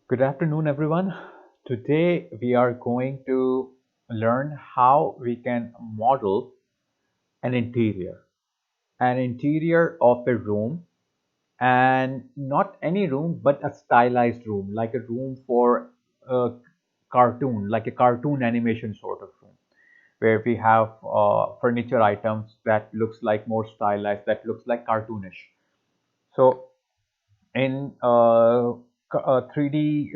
Good afternoon, everyone. Today we are going to learn how we can model an interior of a room, and not any room, but a stylized room, like a room for a cartoon, like a cartoon animation sort of room, where we have furniture items that looks like more stylized, that looks like cartoonish. So in 3D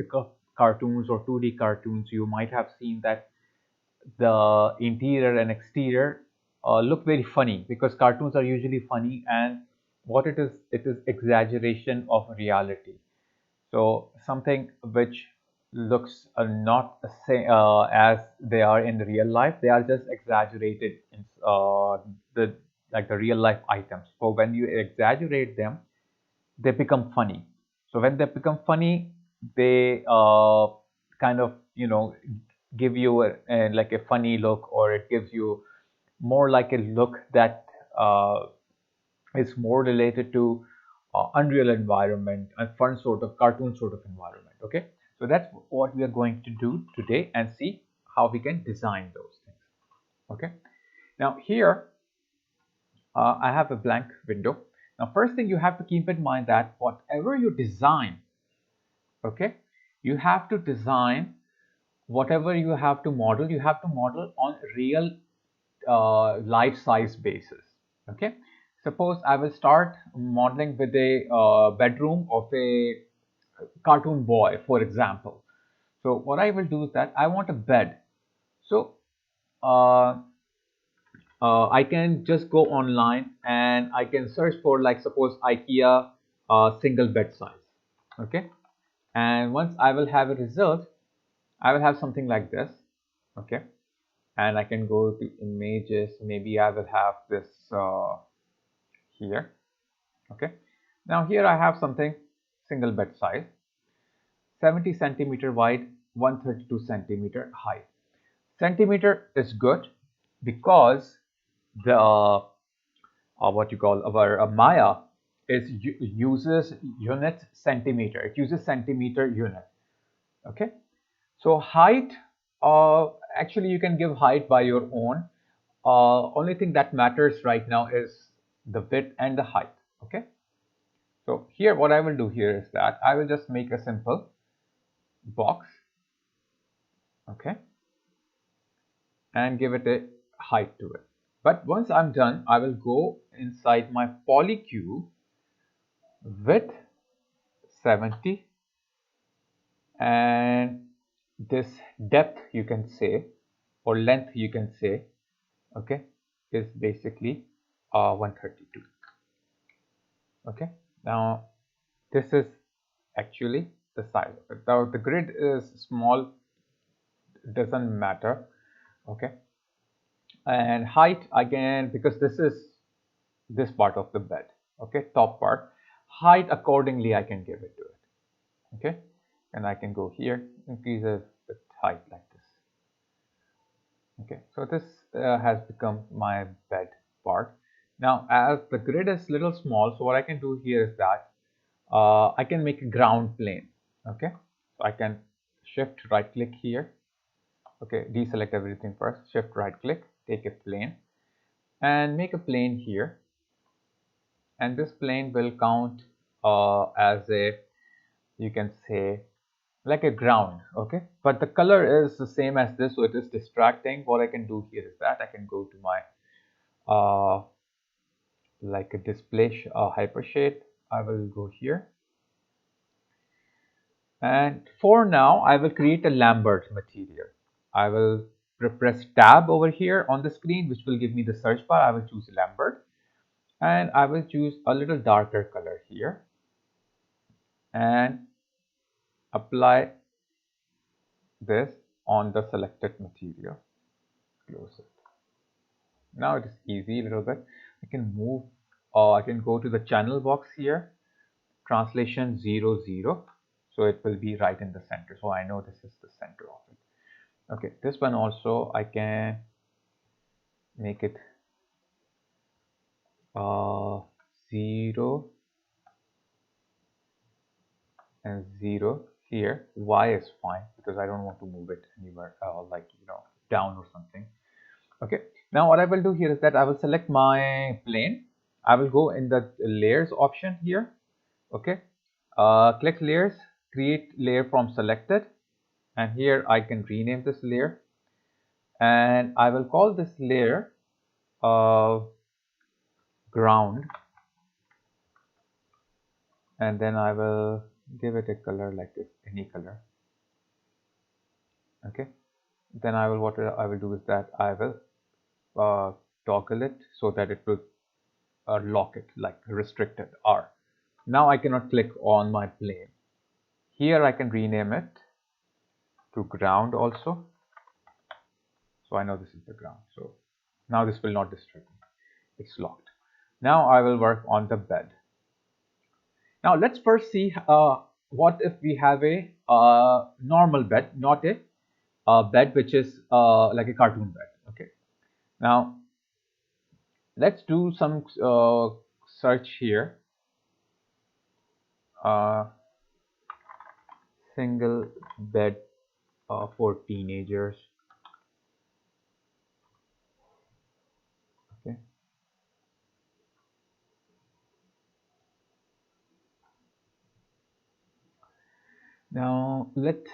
cartoons or 2D cartoons, you might have seen that the interior and exterior look very funny because cartoons are usually funny, and what it is exaggeration of reality. So something which looks not the same as they are in real life, they are just exaggerated in the like the real life items. So when you exaggerate them, they become funny. So when they become funny, they kind of give you like a funny look, or it gives you more like a look that is more related to unreal environment and fun sort of cartoon sort of environment. Okay, so that's what we are going to do today and see how we can design those things. Okay, now here I have a blank window. Now, first thing you have to keep in mind that whatever you design, okay, you have to design whatever you have to model on real life size basis. Okay, suppose I will start modeling with a bedroom of a cartoon boy, for example. So what I will do is that I want a bed. So uh, I can just go online and I can search for, like, suppose IKEA single bed size. Okay, and once I will have a result, I will have something like this. Okay, and I can go to images. Maybe I will have this here. Okay, now here I have something single bed size, 70 centimeter wide, 132 centimeter high. Centimeter is good because the what you call our Maya uses unit centimeter. It uses centimeter unit. Okay, so height, actually you can give height by your own. Only thing that matters right now is the width and the height. Okay, so here what I will do here is that I will just make a simple box. Okay, and give it a height to it. But once I'm done, I will go inside my polycube, width 70, and this depth, you can say, or length, you can say, okay, is basically 132. Okay, now this is actually the size of it. Now the grid is small, doesn't matter. Okay, and height, again, because this is this part of the bed. Okay, top part, height accordingly I can give it to it. Okay, and I can go here, increases the height like this. Okay, so this has become my bed part. Now as the grid is little small, so what I can do here is that I can make a ground plane. Okay, so I can shift right click here. Okay, deselect everything first, shift right click, take a plane and make a plane here, and this plane will count as a, you can say, like a ground. Okay, but the color is the same as this, so it is distracting. What I can do here is that I can go to my like a display hypershade. I will go here, and for now I will create a Lambert material. I will press tab over here on the screen, which will give me the search bar. I will choose Lambert, and I will choose a little darker color here and apply this on the selected material. Close it. Now it is easy a little bit. I can move, I can go to the channel box here, translation 0 0, so it will be right in the center, so I know this is the center of it. Okay, this one also I can make it 0 and 0 here. Y is fine because I don't want to move it anywhere, like, down or something. Okay. Now what I will do here is that I will select my plane. I will go in the layers option here. Okay. Click layers, create layer from selected, and here I can rename this layer, and I will call this layer ground, and then I will give it a color like this, any color. Okay. Then what I will do is that I will toggle it so that it will lock it, like restricted R. Now I cannot click on my plane. Here I can rename it to ground also. So I know this is the ground. So now this will not disturb me. It's locked. Now I will work on the bed. Now let's first see what if we have a normal bed, not a bed which is like a cartoon bed. Okay. Now let's do some search here. Single bed for teenagers. Okay. Now let's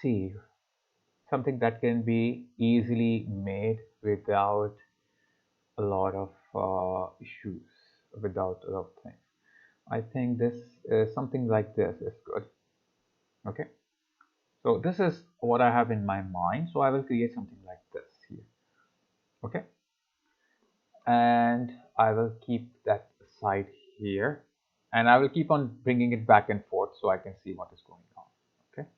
see something that can be easily made without a lot of issues, without a lot of things. I think this is something like this is good. Okay. So this is what I have in my mind. So I will create something like this here. Okay. And I will keep that side here, and I will keep on bringing it back and forth so I can see what is going on. Okay.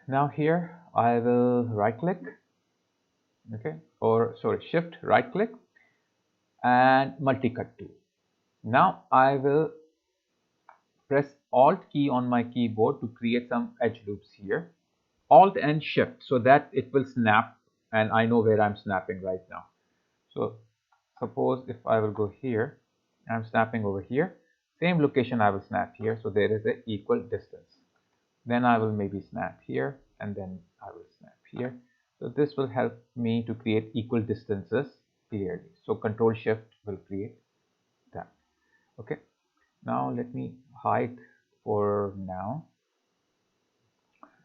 Now here I will right click. Okay. Or sorry, shift right click and multi-cut tool. Now I will press Alt key on my keyboard to create some edge loops here. Alt and shift so that it will snap, and I know where I'm snapping right now. So suppose if I will go here, I'm snapping over here, same location I will snap here, so there is an equal distance. Then I will maybe snap here, and then I will snap here. So this will help me to create equal distances clearly. So Control Shift will create that. Okay. Now let me hide for now.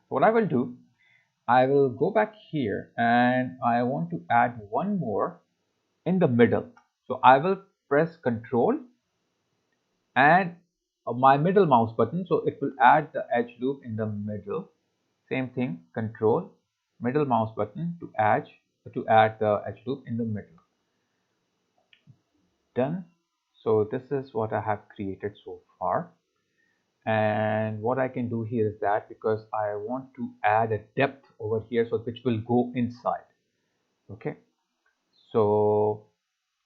What I will do, I will go back here and I want to add one more in the middle. So I will press Control and my middle mouse button. So it will add the edge loop in the middle. Same thing, Control, middle mouse button to add the edge loop in the middle. Done. So this is what I have created so far. And what I can do here is that because I want to add a depth over here, so which will go inside. Okay. So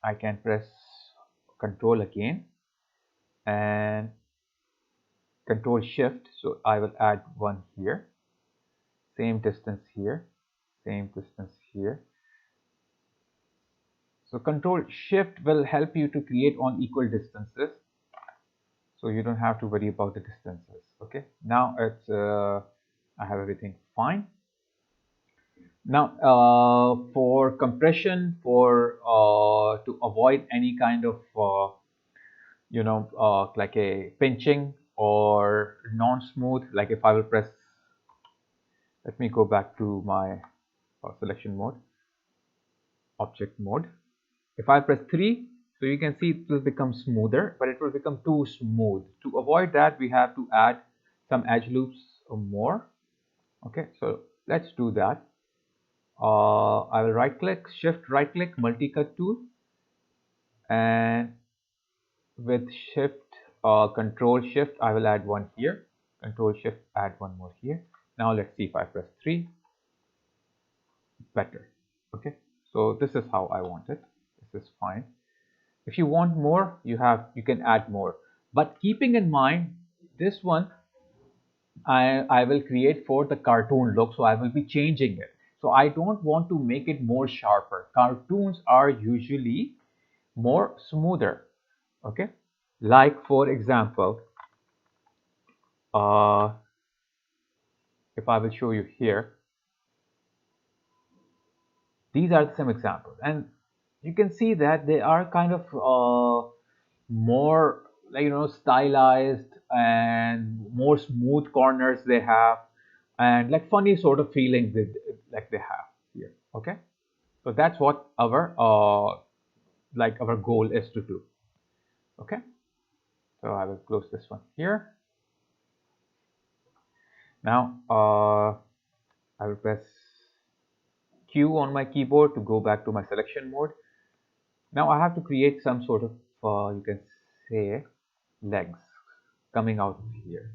I can press Control again and Control Shift. So I will add one here, same distance here, same distance here. So Control Shift will help you to create on equal distances. So you don't have to worry about the distances. Okay. Now it's I have everything fine. Now for compression, for to avoid any kind of like a pinching or non-smooth, like if I will press, let me go back to my selection mode, object mode. If I press 3, so you can see it will become smoother, but it will become too smooth. To avoid that, we have to add some edge loops more. Okay, so let's do that. I will right click, shift right click, multi-cut tool, and with shift control shift I will add one here, control shift add one more here. Now let's see if I press 3, better. Okay, so this is how I want it. This is fine. If you want more, you can add more, but keeping in mind this one I will create for the cartoon look, so I will be changing it. So I don't want to make it more sharper. Cartoons are usually more smoother. Okay, like for example, uh, if I will show you here, these are some examples, and you can see that they are kind of more, like, stylized, and more smooth corners they have, and like funny sort of feeling that like they have here. Okay, so that's what our like our goal is to do. Okay, so I will close this one here. Now I will press Q on my keyboard to go back to my selection mode. Now I have to create some sort of you can say legs coming out here.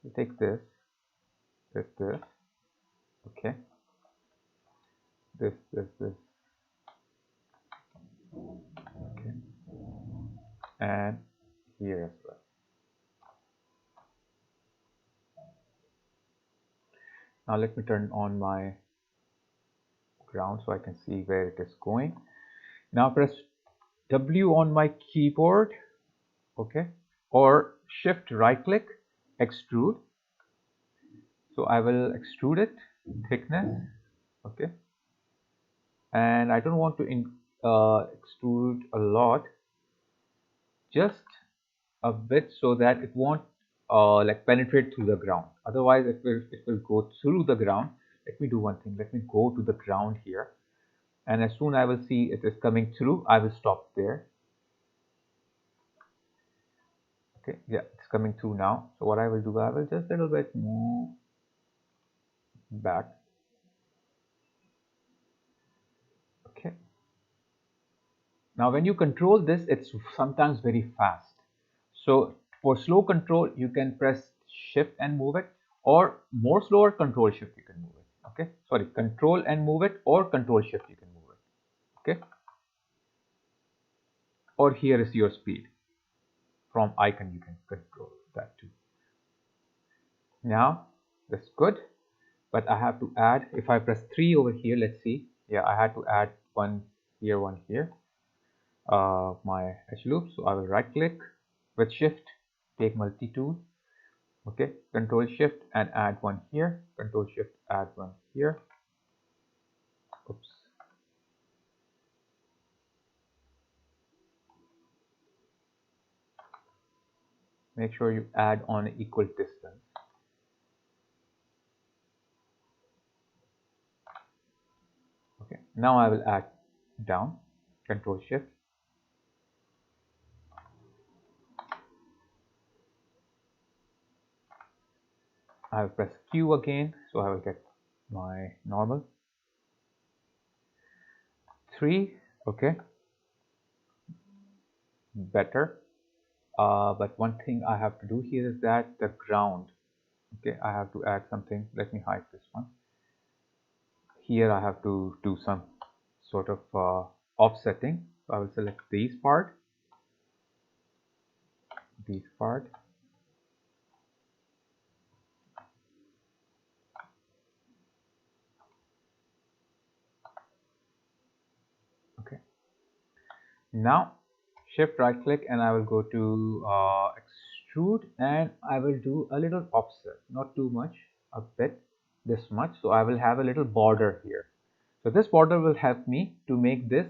You take this, okay, this, okay, and here as well. Now let me turn on my ground so I can see where it is going. Now press W on my keyboard, okay, or shift right click, extrude. So I will extrude it, thickness, okay, and I don't want to extrude a lot, just a bit, so that it won't like penetrate through the ground. Otherwise it will go through the ground. Let me do one thing. Let me go to the ground here, and as soon I will see it is coming through, I will stop there. Okay, yeah, it's coming through now. So what I will do, I will just a little bit move back. Okay, now when you control this, it's sometimes very fast. So for slow control, you can press shift and move it, or more slower, control shift, you can move it. Okay, sorry, control and move it, or control shift, you can move it. Okay, or here is your speed. From icon you can control that too. Now that's good, but I have to add, if I press 3 over here, let's see, yeah, I had to add one here, my edge loop. So I will right click with shift, take multi tool, okay, control shift and add one here, control shift, add one here. Oops. Make sure you add on equal distance. Okay, now I will add down, control shift. I will press Q again, so I will get my normal 3. Okay, better. But one thing I have to do here is that the ground, okay, I have to add something. Let me hide this one. Here I have to do some sort of offsetting. So I will select these part, okay. Now shift right click and I will go to extrude, and I will do a little offset, not too much, a bit, this much. So I will have a little border here. So this border will help me to make this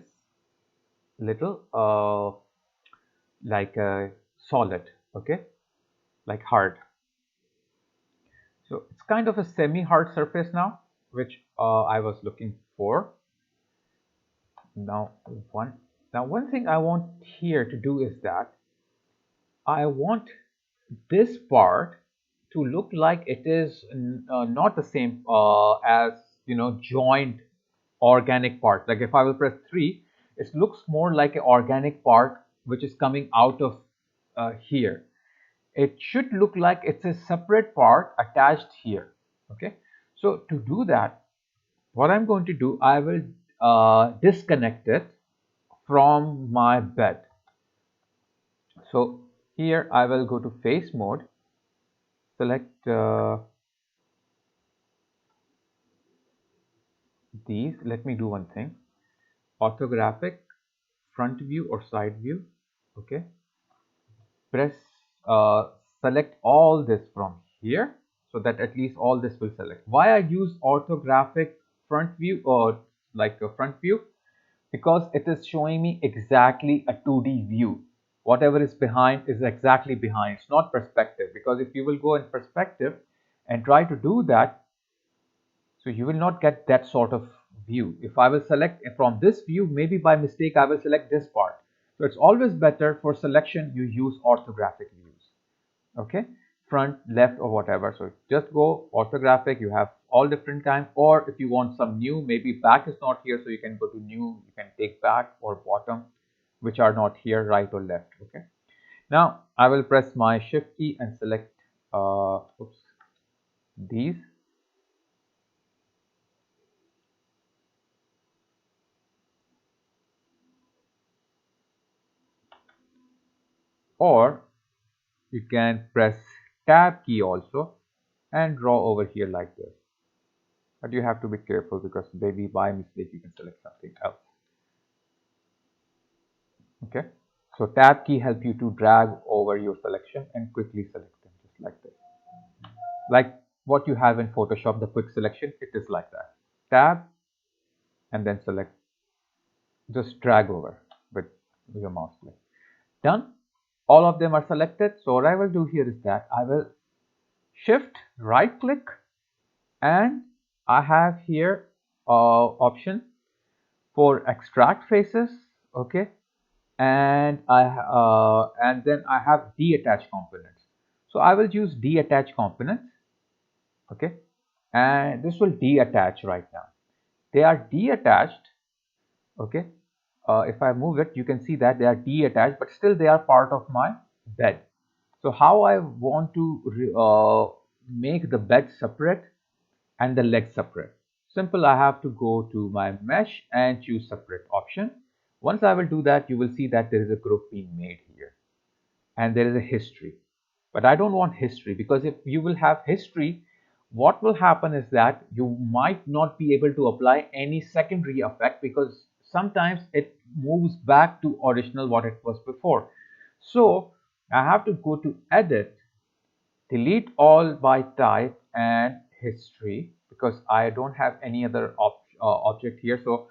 little like a solid, okay, like hard. So it's kind of a semi-hard surface now, which I was looking for. Now one thing I want here to do is that I want this part to look like it is not the same as, joined organic part. Like if I will press 3, it looks more like an organic part which is coming out of here. It should look like it's a separate part attached here. Okay, so to do that, what I'm going to do, I will disconnect it from my bed. So here I will go to face mode, select these. Let me do one thing. Orthographic, front view or side view. Okay. Press, uh, select all this from here so that at least all this will select. Why I use orthographic front view or like a front view? Because it is showing me exactly a 2D view. Whatever is behind is exactly behind. It's not perspective, because if you will go in perspective and try to do that, so you will not get that sort of view. If I will select from this view, maybe by mistake I will select this part. So it's always better for selection you use orthographic views. Okay, front, left, or whatever. So just go orthographic. You have all different kinds, or if you want some new, maybe back is not here, so you can go to new. You can take back or bottom, which are not here, right or left. Okay, now I will press my shift key and select oops, these. Or you can press tab key also and draw over here like this. But you have to be careful because maybe by mistake you can select something else. Okay. So tab key help you to drag over your selection and quickly select them just like this. Like what you have in Photoshop, the quick selection, it is like that. Tab and then select, just drag over with your mouse click. Done. All of them are selected. So what I will do here is that I will shift right click, and I have here option for extract faces. Okay, and then I have detach components. So I will use detach components. Okay, and this will detach right now. They are detached. Okay, if I move it, you can see that they are detached, but still they are part of my bed. So how I want to make the bed separate and the leg separate? Simple, I have to go to my mesh and choose separate option. Once I will do that, you will see that there is a group being made here and there is a history. But I don't want history, because if you will have history, what will happen is that you might not be able to apply any secondary effect, because sometimes it moves back to original what it was before. So I have to go to edit, delete all by type and history, because I don't have any other object here. So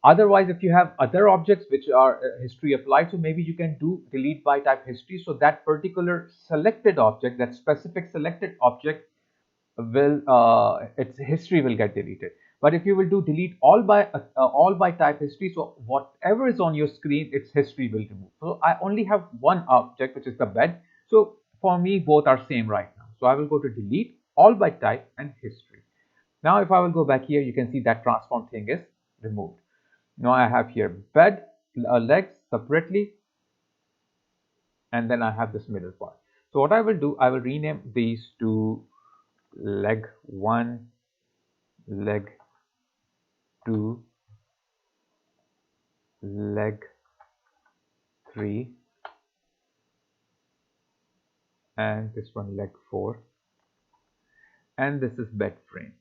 otherwise, if you have other objects which are history applied, so maybe you can do delete by type history, so that particular selected object, that specific selected object will its history will get deleted. But if you will do delete all by type history, so whatever is on your screen, its history will remove. So I only have one object, which is the bed. So for me, both are same right now. So I will go to delete all by type and history. Now if I will go back here, you can see that transform thing is removed. Now I have here bed, legs separately, and then I have this middle part. So what I will do, I will rename these to leg 1, leg 2, leg 3, and this one leg 4, and this is bed frame.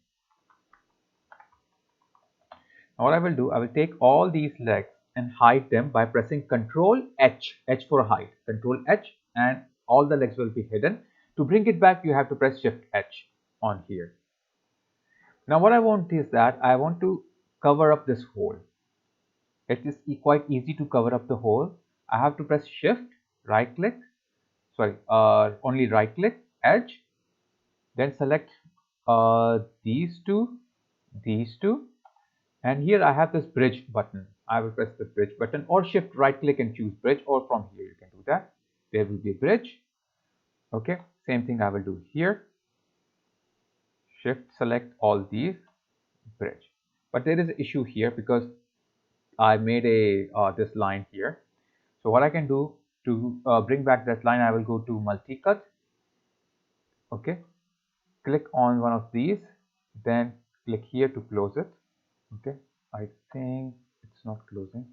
Now what I will do, I will take all these legs and hide them by pressing Control H, H for hide, Control H, and all the legs will be hidden. To bring it back, you have to press Shift H on here. Now what I want is that I want to cover up this hole. It is quite easy to cover up the hole. I have to press Shift, right click, only right click, Edge, then select these two, and here I have this bridge button. I will press the bridge button, or shift right click and choose bridge, or from here you can do that. There will be a bridge. Okay, same thing I will do here. Shift select all these, bridge. But there is an issue here because I made a this line here. So what I can do to bring back that line, I will go to multi-cut. Okay, click on one of these, then click here to close it. Okay, I think it's not closing.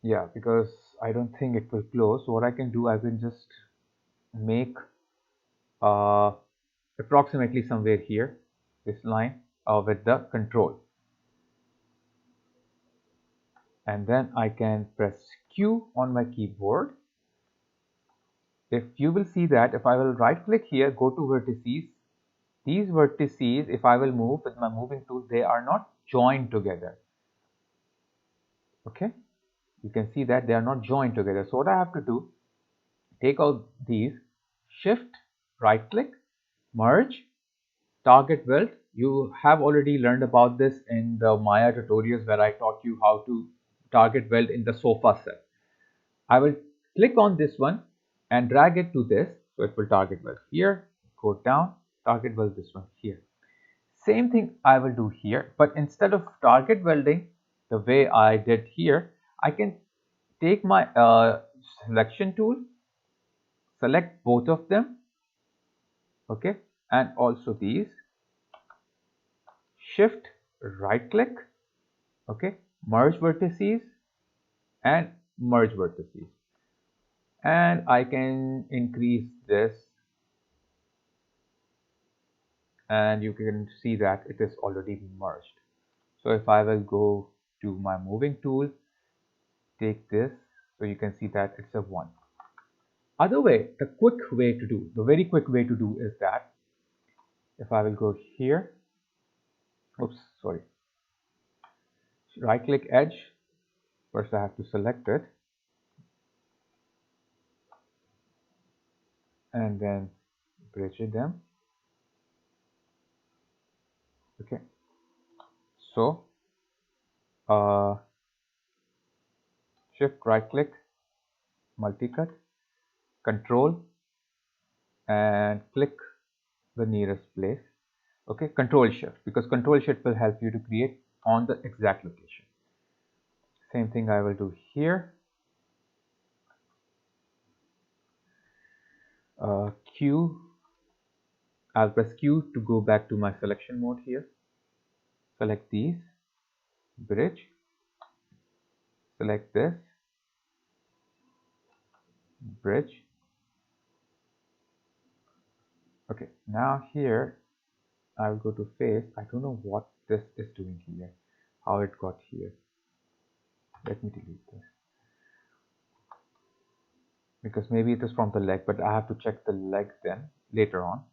Yeah, because I don't think it will close. So what I can do, I can just make approximately somewhere here this line. with the control. And then I can press Q on my keyboard. If you will see that if I will right click here, go to vertices, these vertices, if I will move with my moving tool, they are not joined together. Okay, you can see that they are not joined together. So what I have to do, take out these, shift, right click, merge, target weld. You have already learned about this in the Maya tutorials where I taught you how to target weld in the sofa set. I will click on this one and drag it to this, so it will target weld here, go down, target weld this one here. Same thing I will do here, but instead of target welding the way I did here, I can take my selection tool, select both of them, okay, and also these, shift, right click, okay, merge vertices and merge vertices, and I can increase this, and you can see that it is already merged. So if I will go to my moving tool, take this, so you can see that it's a 1. Other way, the very quick way to do is that if I will go here, oops, sorry, right click edge, first I have to select it, and then bridge them. Okay, so shift right click, multi-cut, control, and click the nearest place. Okay, control shift, because control shift will help you to create on the exact location. Same thing I will do here. Q, I'll press Q to go back to my selection mode here. Select these, bridge, select this, bridge. Okay, now here I'll go to face. I don't know what this is doing here, how it got here. Let me delete this, because maybe it is from the leg, but I have to check the leg then later on.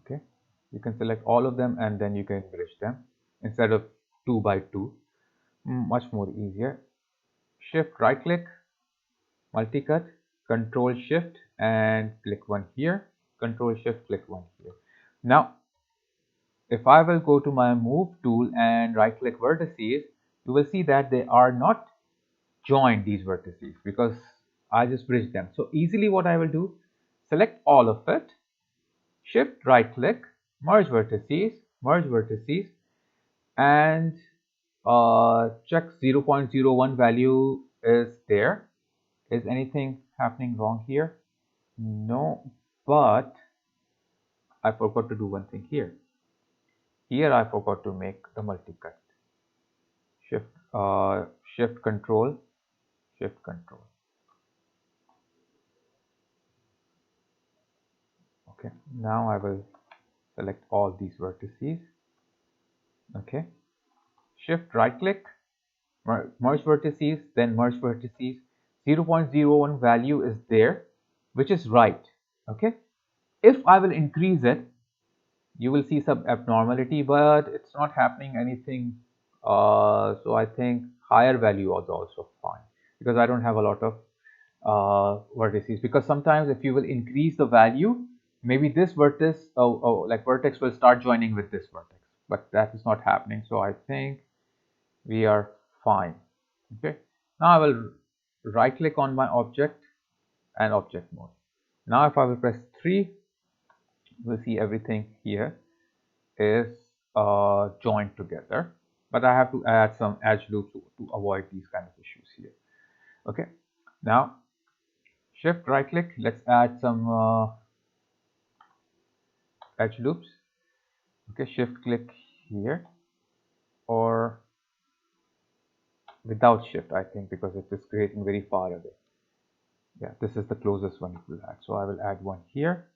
Okay, you can select all of them and then you can bridge them instead of 2 by 2. Much more easier. Shift right click, multi-cut, control shift and click one here, control shift, click one here. Now if I will go to my move tool and right click vertices, you will see that they are not joined, these vertices, because I just bridged them. So easily what I will do, select all of it, shift right click, merge vertices, and check 0.01 value is there. Is anything happening wrong here? No, but I forgot to do one thing here. Here I forgot to make the multi-cut. Shift control, shift control. Okay, now I will select all these vertices. Okay, shift right click, merge vertices, then merge vertices. 0.01 value is there, which is right. Okay, if I will increase it, you will see some abnormality, but it's not happening anything. So I think higher value was also fine, because I don't have a lot of vertices. Because sometimes if you will increase the value, maybe this vertex, like vertex will start joining with this vertex, but that is not happening. So I think we are fine. Okay, now I will right click on my object and object mode. Now if I will press 3, you will see everything here is joined together, but I have to add some edge loops to avoid these kind of issues here. Okay, now shift right click, let's add some edge loops. Okay, shift click here, or without shift, I think, because it is creating very far away. Yeah, this is the closest one it will add. So I will add one here,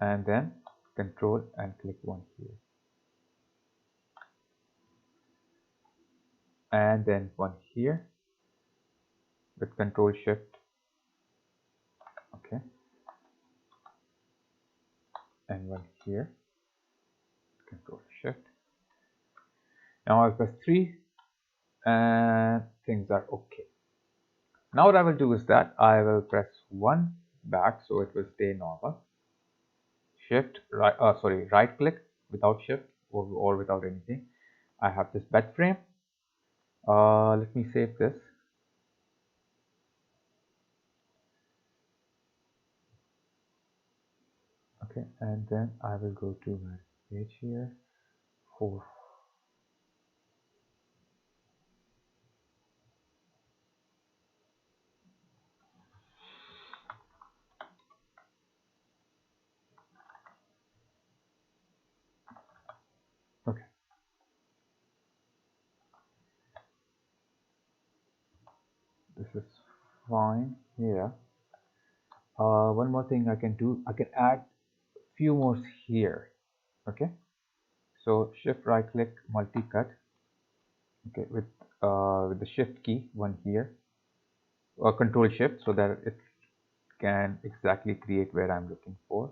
and then control and click one here, and then one here with control shift. Okay, and one here, control shift. Now I press 3 and things are okay. Now what I will do is that I will press 1 back so it will stay normal. Shift right, right click without shift or without anything. I have this bed frame. Let me save this. Okay, and then I will go to my page here. 4. Okay, this is fine here. One more thing I can do, I can add few more here. Okay, so shift right click multi-cut. Okay, with the shift key, one here, or control shift, so that it can exactly create where I'm looking for.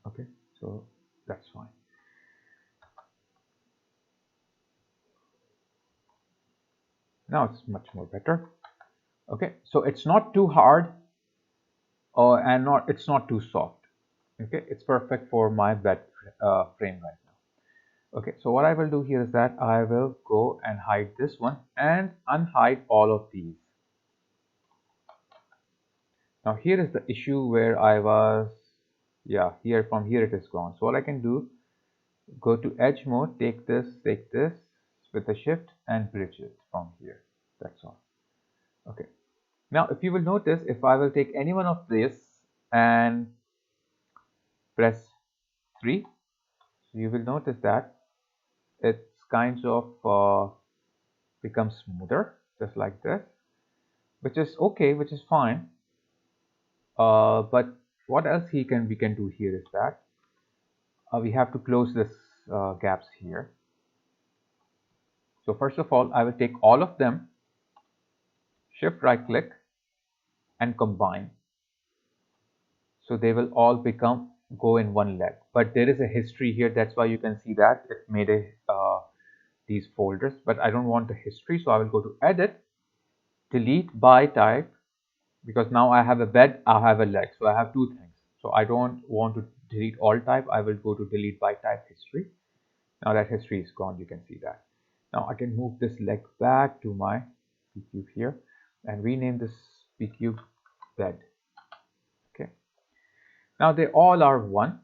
Okay, so that's fine. Now it's much more better. Okay, so it's not too hard, and it's not too soft. Okay, it's perfect for my bed frame right now. Okay, so what I will do here is that I will go and hide this one and unhide all of these. Now here is the issue where I was, yeah, here, from here it is gone. So what I can do, go to edge mode, take this with the shift and bridge it from here. That's all. Okay. Now if you will notice, if I will take any one of this and press 3, so you will notice that it's kind of becomes smoother, just like this, which is okay, which is fine. But what else we can do here is that we have to close this gaps here. So first of all, I will take all of them, shift right click and combine. So they will all go in one leg. But there is a history here, that's why you can see that it made these folders. But I don't want the history, so I will go to edit, delete by type, because now I have a bed, I have a leg, so I have two things. So I don't want to delete all type, I will go to delete by type history. Now that history is gone, you can see that. Now I can move this leg back to my pcube here and rename this pcube bed. Okay, now they all are one,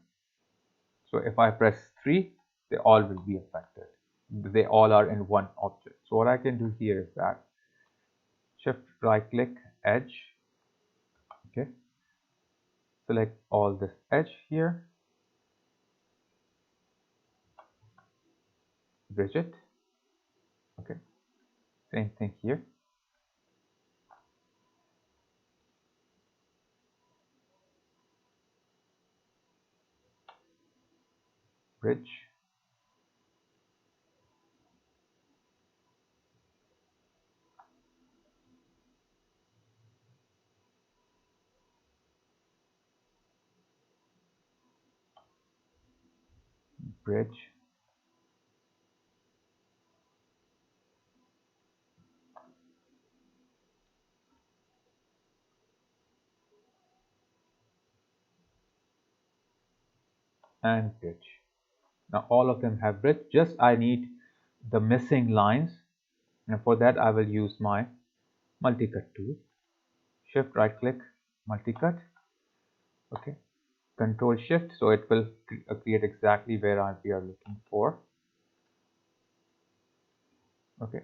so if I press 3, they all will be affected. They all are in one object. So what I can do here is that shift right click edge. Okay, select all this edge here, bridge it. Okay, same thing here, bridge, bridge, and bridge. Now all of them have bridge, just I need the missing lines, and for that I will use my multi-cut tool. Shift right click, multi-cut. Okay, control shift, so it will create exactly where we are looking for. Okay,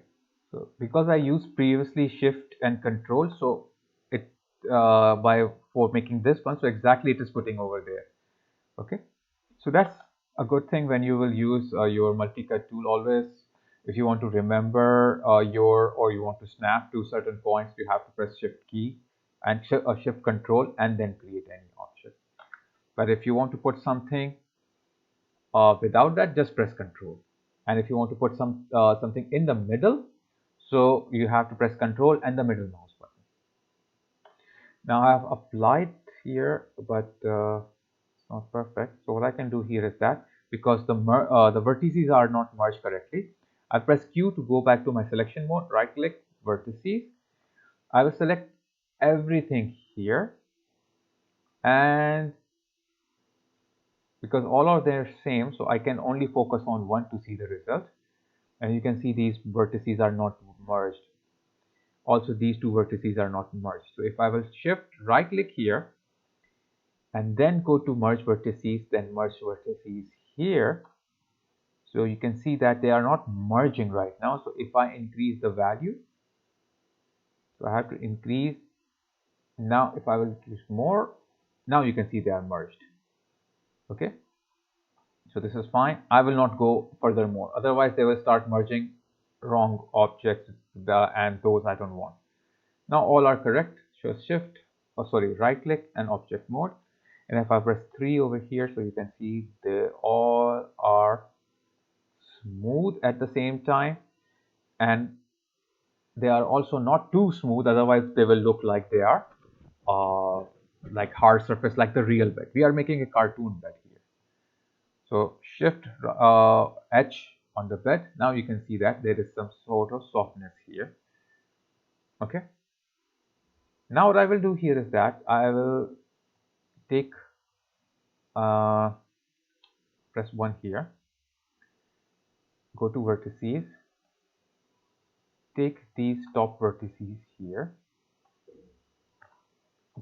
so because I used previously shift and control, so it by for making this one, so exactly it is putting over there. Okay, so that's a good thing when you will use your multi-cut tool. Always, if you want to remember your or you want to snap to certain points, you have to press shift key and shift control and then create any option. But if you want to put something without that, just press control. And if you want to put something in the middle, so you have to press control and the middle mouse button. Now I have applied here, but it's not perfect. So what I can do here is that because the vertices are not merged correctly, I press Q to go back to my selection mode, right click, vertices. I will select everything here, and because all are there same, so I can only focus on one to see the result. And you can see these vertices are not merged. Also, these two vertices are not merged. So if I will shift right click here and then go to merge vertices, then merge vertices here. So you can see that they are not merging right now. So if I increase the value, so I have to increase. Now if I will use more, now you can see they are merged. Okay. So this is fine. I will not go furthermore. Otherwise they will start merging wrong objects and those I don't want. Now all are correct. So shift, right click and object mode. And if I press 3 over here, so you can see they all are smooth at the same time, and they are also not too smooth, otherwise they will look like they are uh, like hard surface, like the real bed. We are making a cartoon bed here. So shift H on the bed. Now you can see that there is some sort of softness here. Okay. Now what I will do here is that I will take press 1 here, go to vertices, take these top vertices here,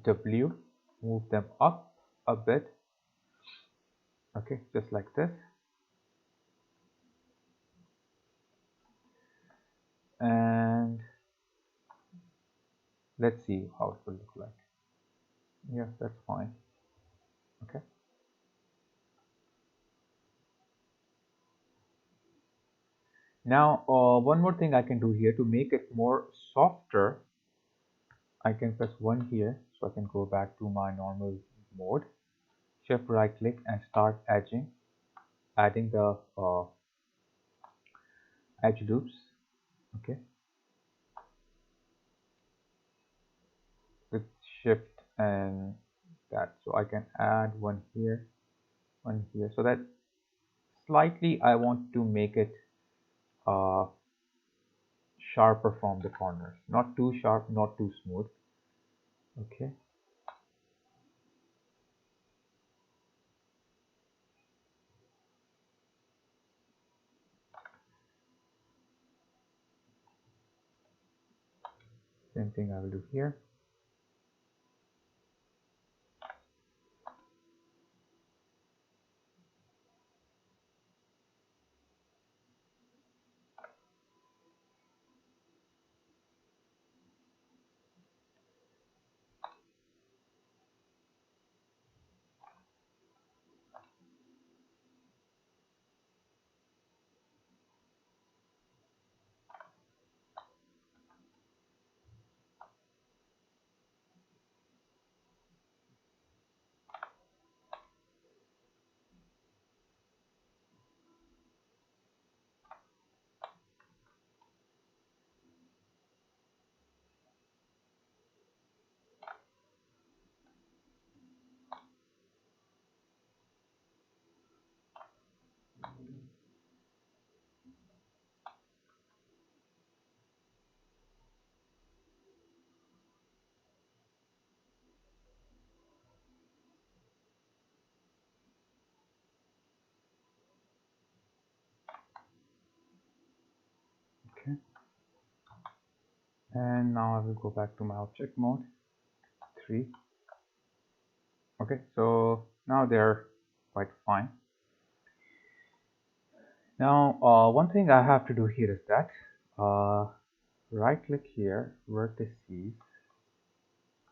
W, move them up a bit. Okay, just like this. And let's see how it will look like. Yes, that's fine. Okay. Now, one more thing I can do here to make it more softer. I can press 1 here, so I can go back to my normal mode. Shift right click and start adding the edge loops. Okay. With shift and that, so I can add one here, so that slightly I want to make it uh, sharper from the corners, not too sharp, not too smooth. Okay. Same thing I will do here. Okay. And now I will go back to my object mode, 3. Okay, so now they're quite fine. Now, one thing I have to do here is that Uh, right click here, vertices,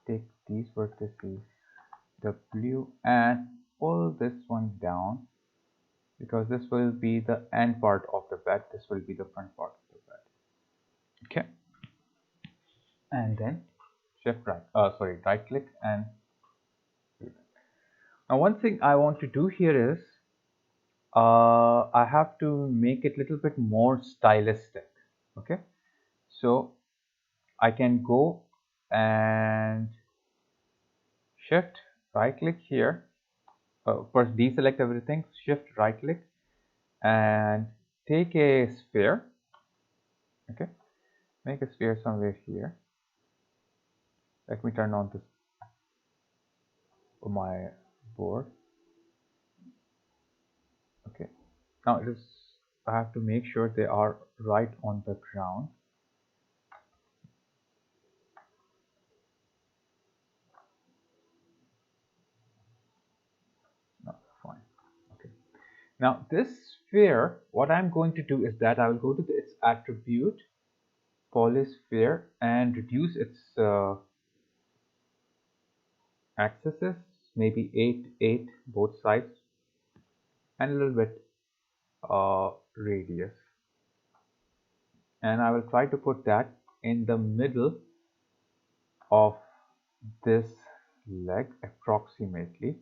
take these vertices, W, and pull this one down, because this will be the end part of the bed, this will be the front part of the bed. Okay, and then right click and do that. Now one thing I want to do here is I have to make it a little bit more stylistic. Okay, so I can go and shift right click here, first deselect everything, shift right click and take a sphere. Okay, make a sphere somewhere here. Let me turn on this my board. Okay, now it is, I have to make sure they are right on the ground. No, fine. Okay, now this sphere, what I'm going to do is that I will go to its attribute, Polysphere, and reduce its axes, maybe 8 both sides, and a little bit radius, and I will try to put that in the middle of this leg approximately.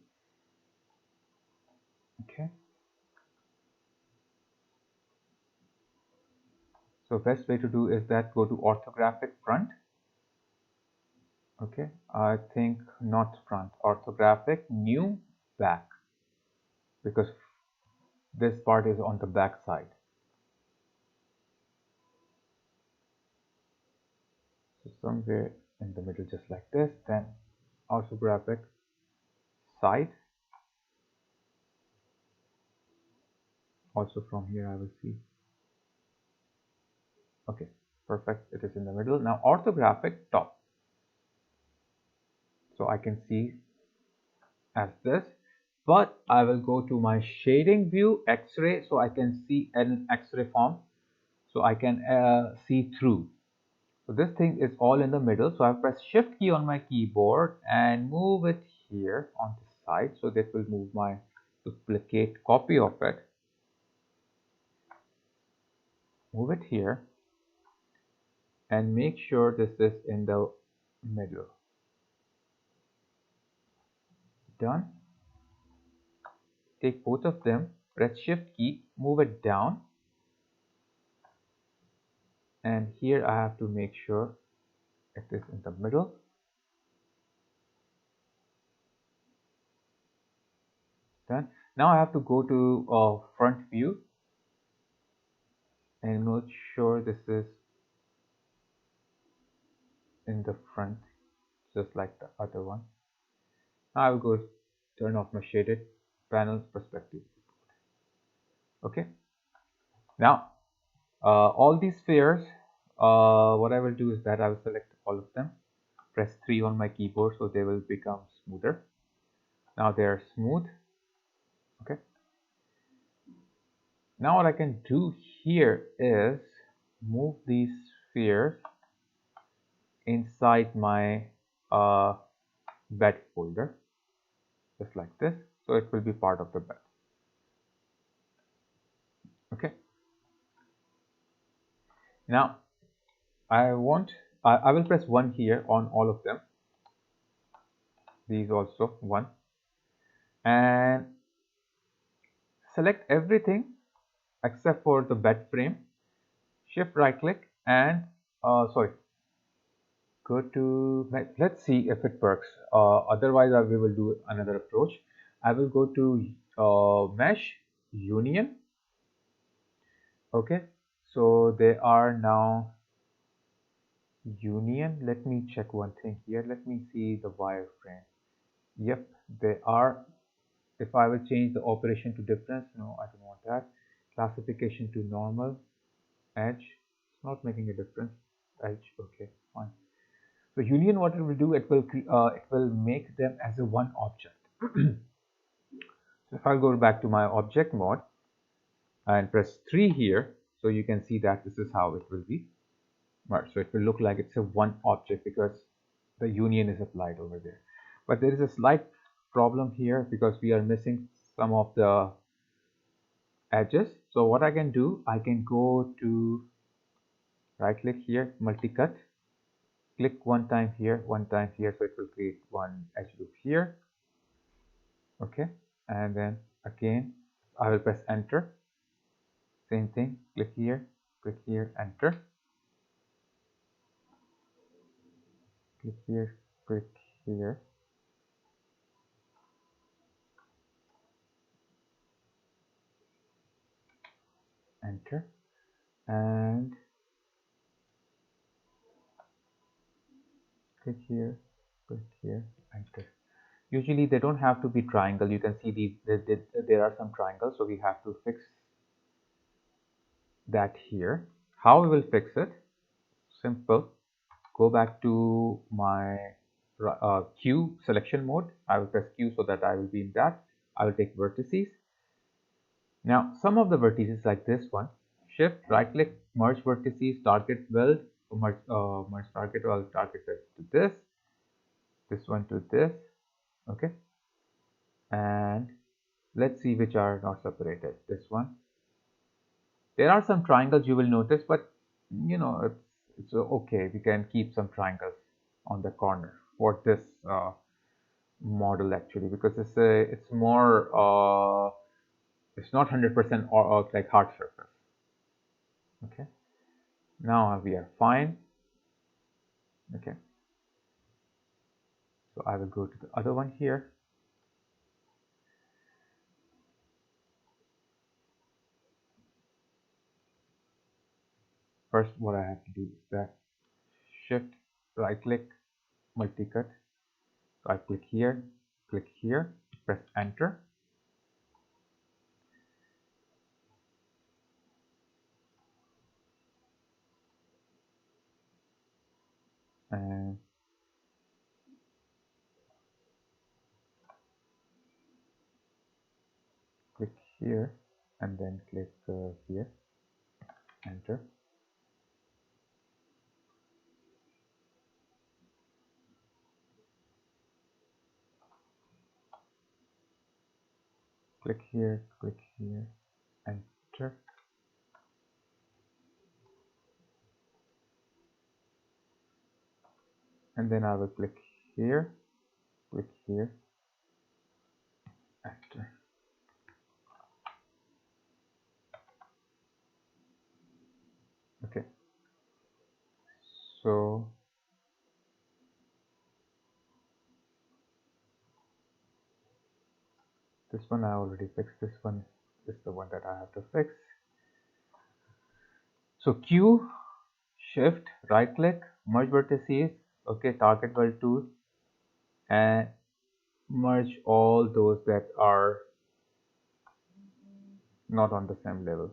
Okay, so best way to do is that go to orthographic front. Okay, I think not front, orthographic new back, because this part is on the back side. So somewhere in the middle, just like this. Then orthographic side, also from here I will see. Okay, perfect, it is in the middle. Now orthographic top, so I can see as this, but I will go to my shading view, X-ray, so I can see an X-ray form, so I can see through. So this thing is all in the middle, so I press shift key on my keyboard and move it here on the side, so that will move my duplicate copy of it. Move it here and make sure this is in the middle. Done. Take both of them, press shift key, move it down, and here I have to make sure it is in the middle. Done. Now I have to go to front view and make sure this is in the front, just like the other one. Now I will go turn off my shaded panel perspective. Okay, now all these spheres, what I will do is that I will select all of them, press 3 on my keyboard, so they will become smoother. Now they are smooth. Okay, now what I can do here is move these spheres inside my bed folder, just like this, so it will be part of the bed. Okay, now I will press 1 here on all of them, these also 1, and select everything except for the bed frame, shift right click and go to, let's see if it works, otherwise we will do another approach. I will go to mesh union. Okay, so they are now union. Let me check one thing here, let me see the wireframe. Yep, they are. If I will change the operation to difference, no, I don't want that. Classification to normal, edge, it's not making a difference. Edge, okay, fine. So union, what it will do, it will make them as a one object. So if I go back to my object mode and press 3 here, So you can see that this is how it will be merged. So it will look like it's a one object because the union is applied over there. But there is a slight problem here because we are missing some of the edges. So what I can do, I can go to right click here, multi-cut, click one time here, so it will create one edge loop here. Okay, and then again I will press enter. Same thing, click here, enter, click here, enter, and click here, enter. Usually they don't have to be triangle. You can see there are some triangles, so we have to fix that here. How we will fix it? Simple. Go back to my Q selection mode. I will press Q so that I will be in that. I will take vertices. Now some of the vertices like this one, shift right click, merge vertices, target weld, merge target, I'll target it to this one to this. Okay, and let's see which are not separated. This one. There are some triangles you will notice, but you know it's okay. We can keep some triangles on the corner for this model actually, because it's more it's not 100% or like hard surface. Okay, now we are fine. Okay, so I will go to the other one here. First, what I have to do is that shift right click, multi-cut, right click here, press enter. And click here, and then click here, enter. Click here, enter. And then I will click here, enter. Okay, so this one I already fixed. This one is the one that I have to fix. So Q, shift, right click, merge vertices, okay, target weld tool, and merge all those that are not on the same level.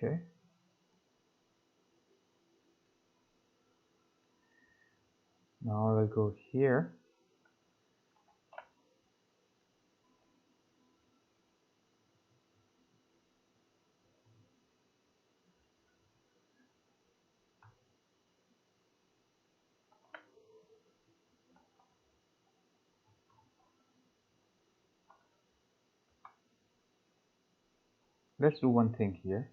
Okay. Now I will go here. Let's do one thing here.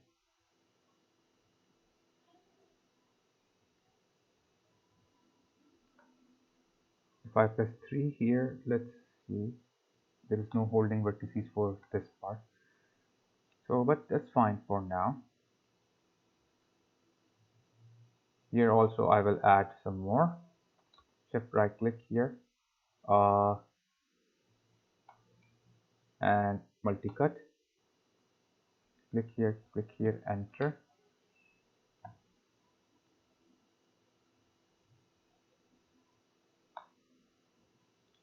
If I press 3 here, let's see. There is no holding vertices for this part. So, but that's fine for now. Here also I will add some more. Shift right click here and multi-cut. Click here, enter.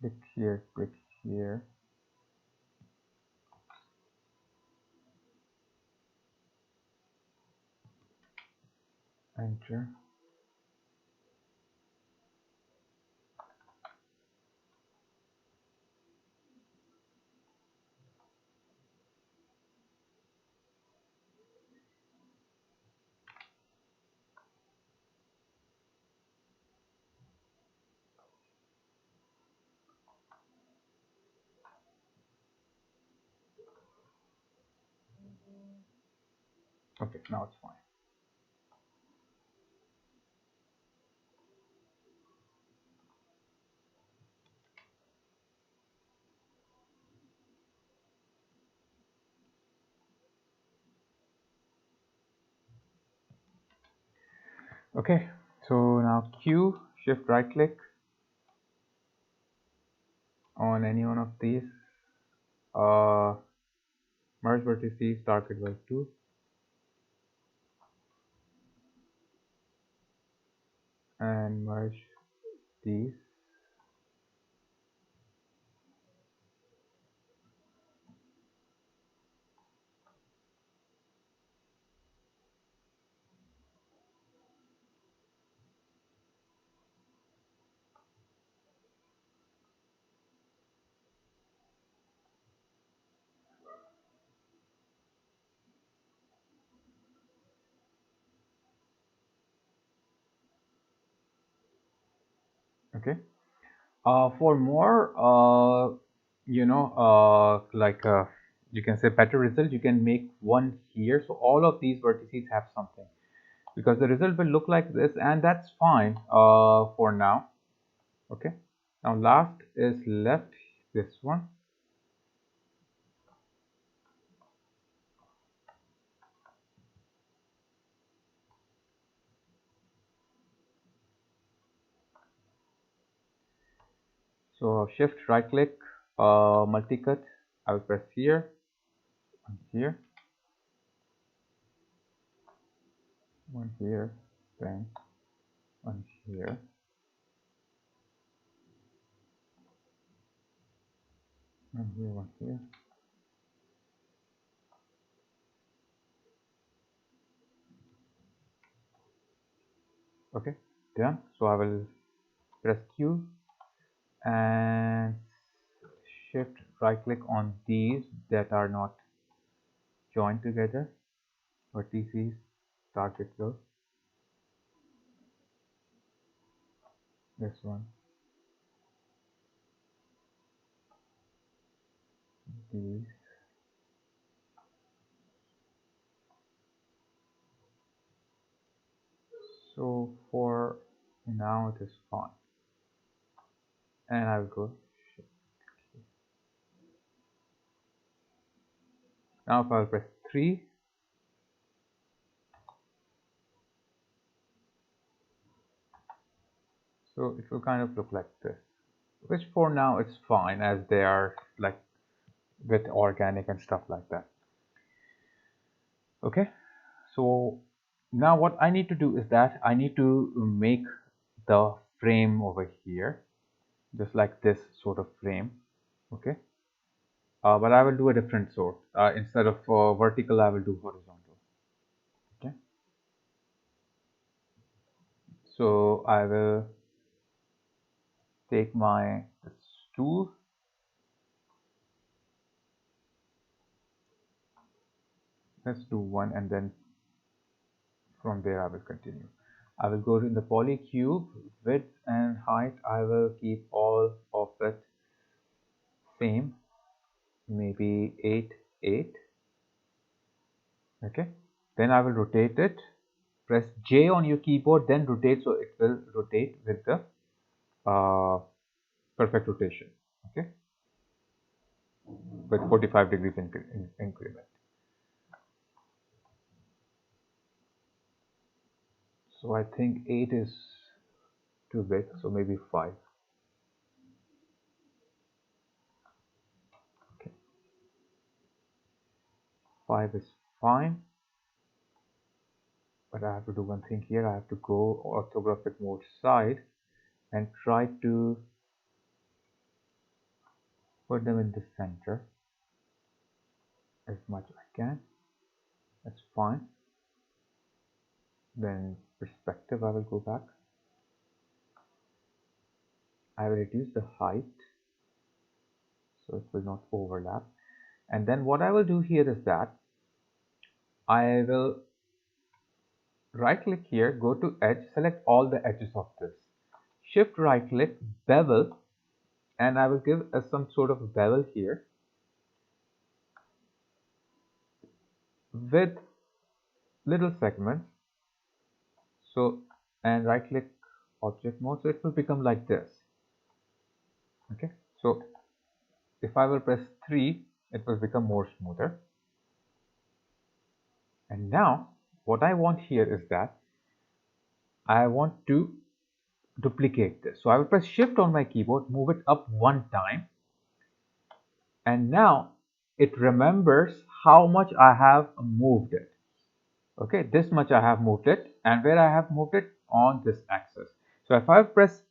Click here. enter. Okay, now it's fine. Okay, so now Q, shift right click on any one of these. Uh, Merge vertices, target by 2. And merge these. Okay. For more, like you can say better result, you can make one here. So all of these vertices have something because the result will look like this, and that's fine for now. Okay. Now last is left, this one. So shift right click, multi-cut. I will press here, one here, one here, then one here. One here, one here. Okay, done. So I will press Q and shift right click on these that are not joined together. Vertices, target flow. This one, these. So for now it is fine. And I will go shift. Now if I will press 3, so it will kind of look like this. Which for now it's fine as they are like with organic and stuff like that. Okay, so now what I need to do is that I need to make the frame over here just like this sort of frame. Okay, but I will do a different sort. Instead of vertical, I will do horizontal. Okay, so I will take my tool. Let's do one, and then from there I will continue. I will go to the polycube, width and height. I will keep all of it same, maybe 8, 8. Okay, then I will rotate it. Press J on your keyboard, then rotate, so it will rotate with the perfect rotation. Okay, with 45 degrees increment. So I think 8 is too big, so maybe 5. Okay, 5 is fine. But I have to do one thing here. I have to go orthographic mode side and try to put them in the center as much as I can. That's fine. Then perspective, I will go back. I will reduce the height so it will not overlap. And then what I will do here is that I will right click here, go to edge, select all the edges of this. Shift right click, bevel, and I will give some sort of a bevel here with little segments. So, and right click object mode, so it will become like this. Okay, so if I will press 3, it will become more smoother. And now what I want here is that I want to duplicate this. So I will press shift on my keyboard, move it up one time, and now it remembers how much I have moved it. Okay, this much I have moved it, and where I have moved it on this axis. So if I press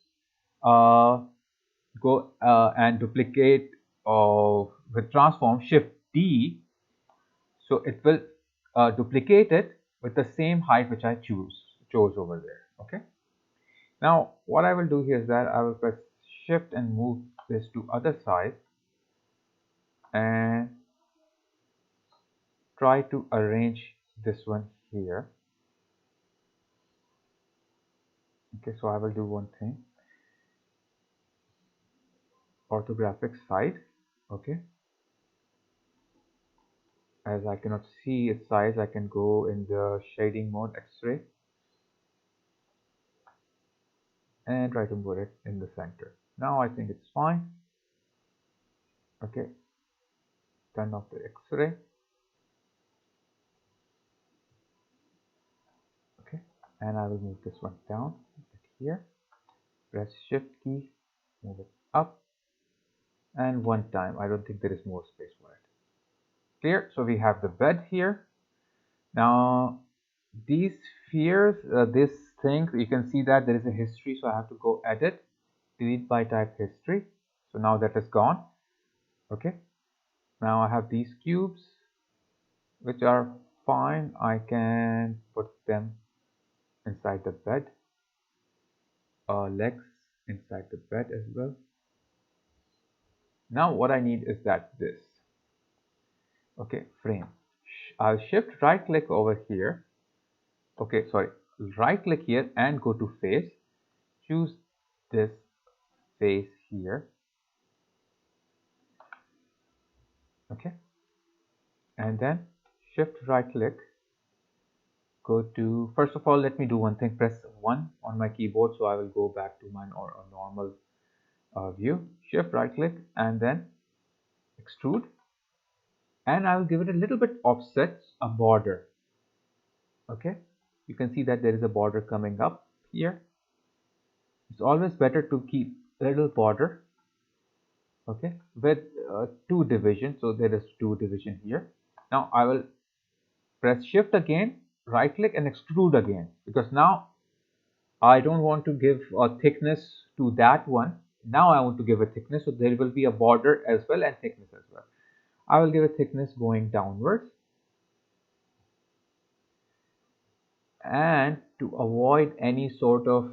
go and duplicate with transform, shift D, so it will duplicate it with the same height which I chose over there. Okay, now what I will do here is that I will press shift and move this to other side and try to arrange this one here. Okay, so I will do one thing, orthographic side. Okay, as I cannot see its size, I can go in the shading mode, X-ray, and try to put it in the center. Now I think it's fine. Okay, turn off the X-ray. Okay, and I will move this one down here. Press shift key, move it up, and one time. I don't think there is more space for it. Clear? So we have the bed here. Now these spheres, this thing, you can see that there is a history, so I have to go edit, delete by type history. So now that is gone. Okay, now I have these cubes which are fine. I can put them inside the bed, legs inside the bed as well. Now what I need is that this. Okay, frame. I'll shift right click over here. Okay, sorry, right click here and go to face. Choose this face here. Okay, and then shift right click, go to, first of all, let me do one thing, press 1 on my keyboard, so I will go back to my normal view. Shift right click and then extrude, and I will give it a little bit offset, a border. Okay, you can see that there is a border coming up here. It's always better to keep a little border, okay, with 2 division. So there is 2 division here. Now I will press shift again, right click and extrude again, because now I don't want to give a thickness to that one. Now I want to give a thickness, so there will be a border as well and thickness as well. I will give a thickness going downwards, and to avoid any sort of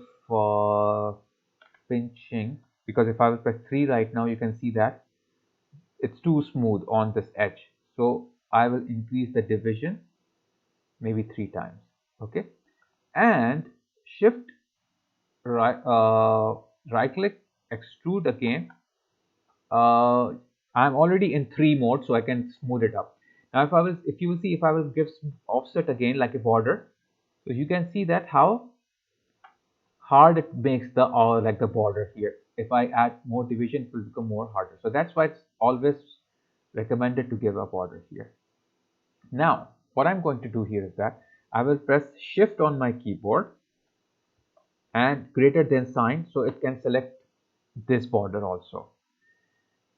pinching, because if I will press 3 right now, you can see that it's too smooth on this edge, so I will increase the division maybe 3 times. Okay, and shift right click, extrude again. I'm already in 3 mode, so I can smooth it up. Now if you will see, if I will give some offset again like a border, so you can see that how hard it makes the like the border here. If I add more division, it will become more harder. So that's why it's always recommended to give a border here. Now what I'm going to do here is that I will press shift on my keyboard and greater than sign, so it can select this border also.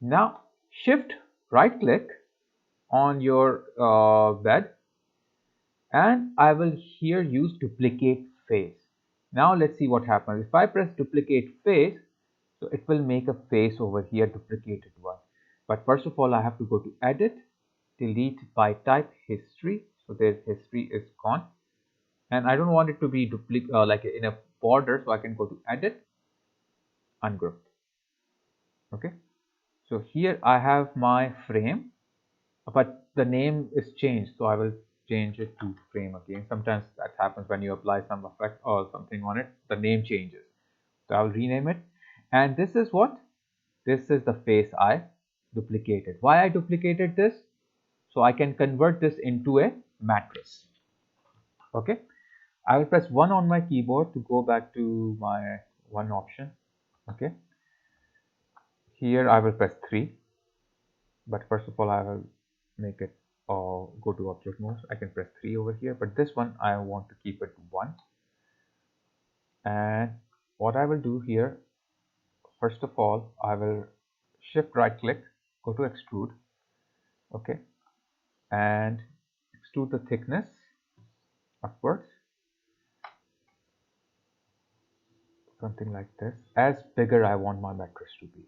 Now shift right click on your bed, and I will here use duplicate face. Now let's see what happens. If I press duplicate face, so it will make a face over here, duplicated one. But first of all, I have to go to edit, delete by type history. So their history is gone. and I don't want it to be like in a border, so I can go to edit, ungroup. Okay, so here I have my frame, but the name is changed, so I will change it to frame again. Sometimes that happens when you apply some effect or something on it, the name changes. So I'll rename it, and this is what? This is the face I duplicated. Why I duplicated this? So I can convert this into a matrix. Okay, I will press 1 on my keyboard to go back to my one option. Okay, here I will press 3, but first of all I will make it go to object mode. I can press 3 over here, but this one I want to keep it 1. And what I will do here, first of all, I will shift right click, go to extrude. Okay, and extrude the thickness upwards, something like this, as bigger I want my matrix to be.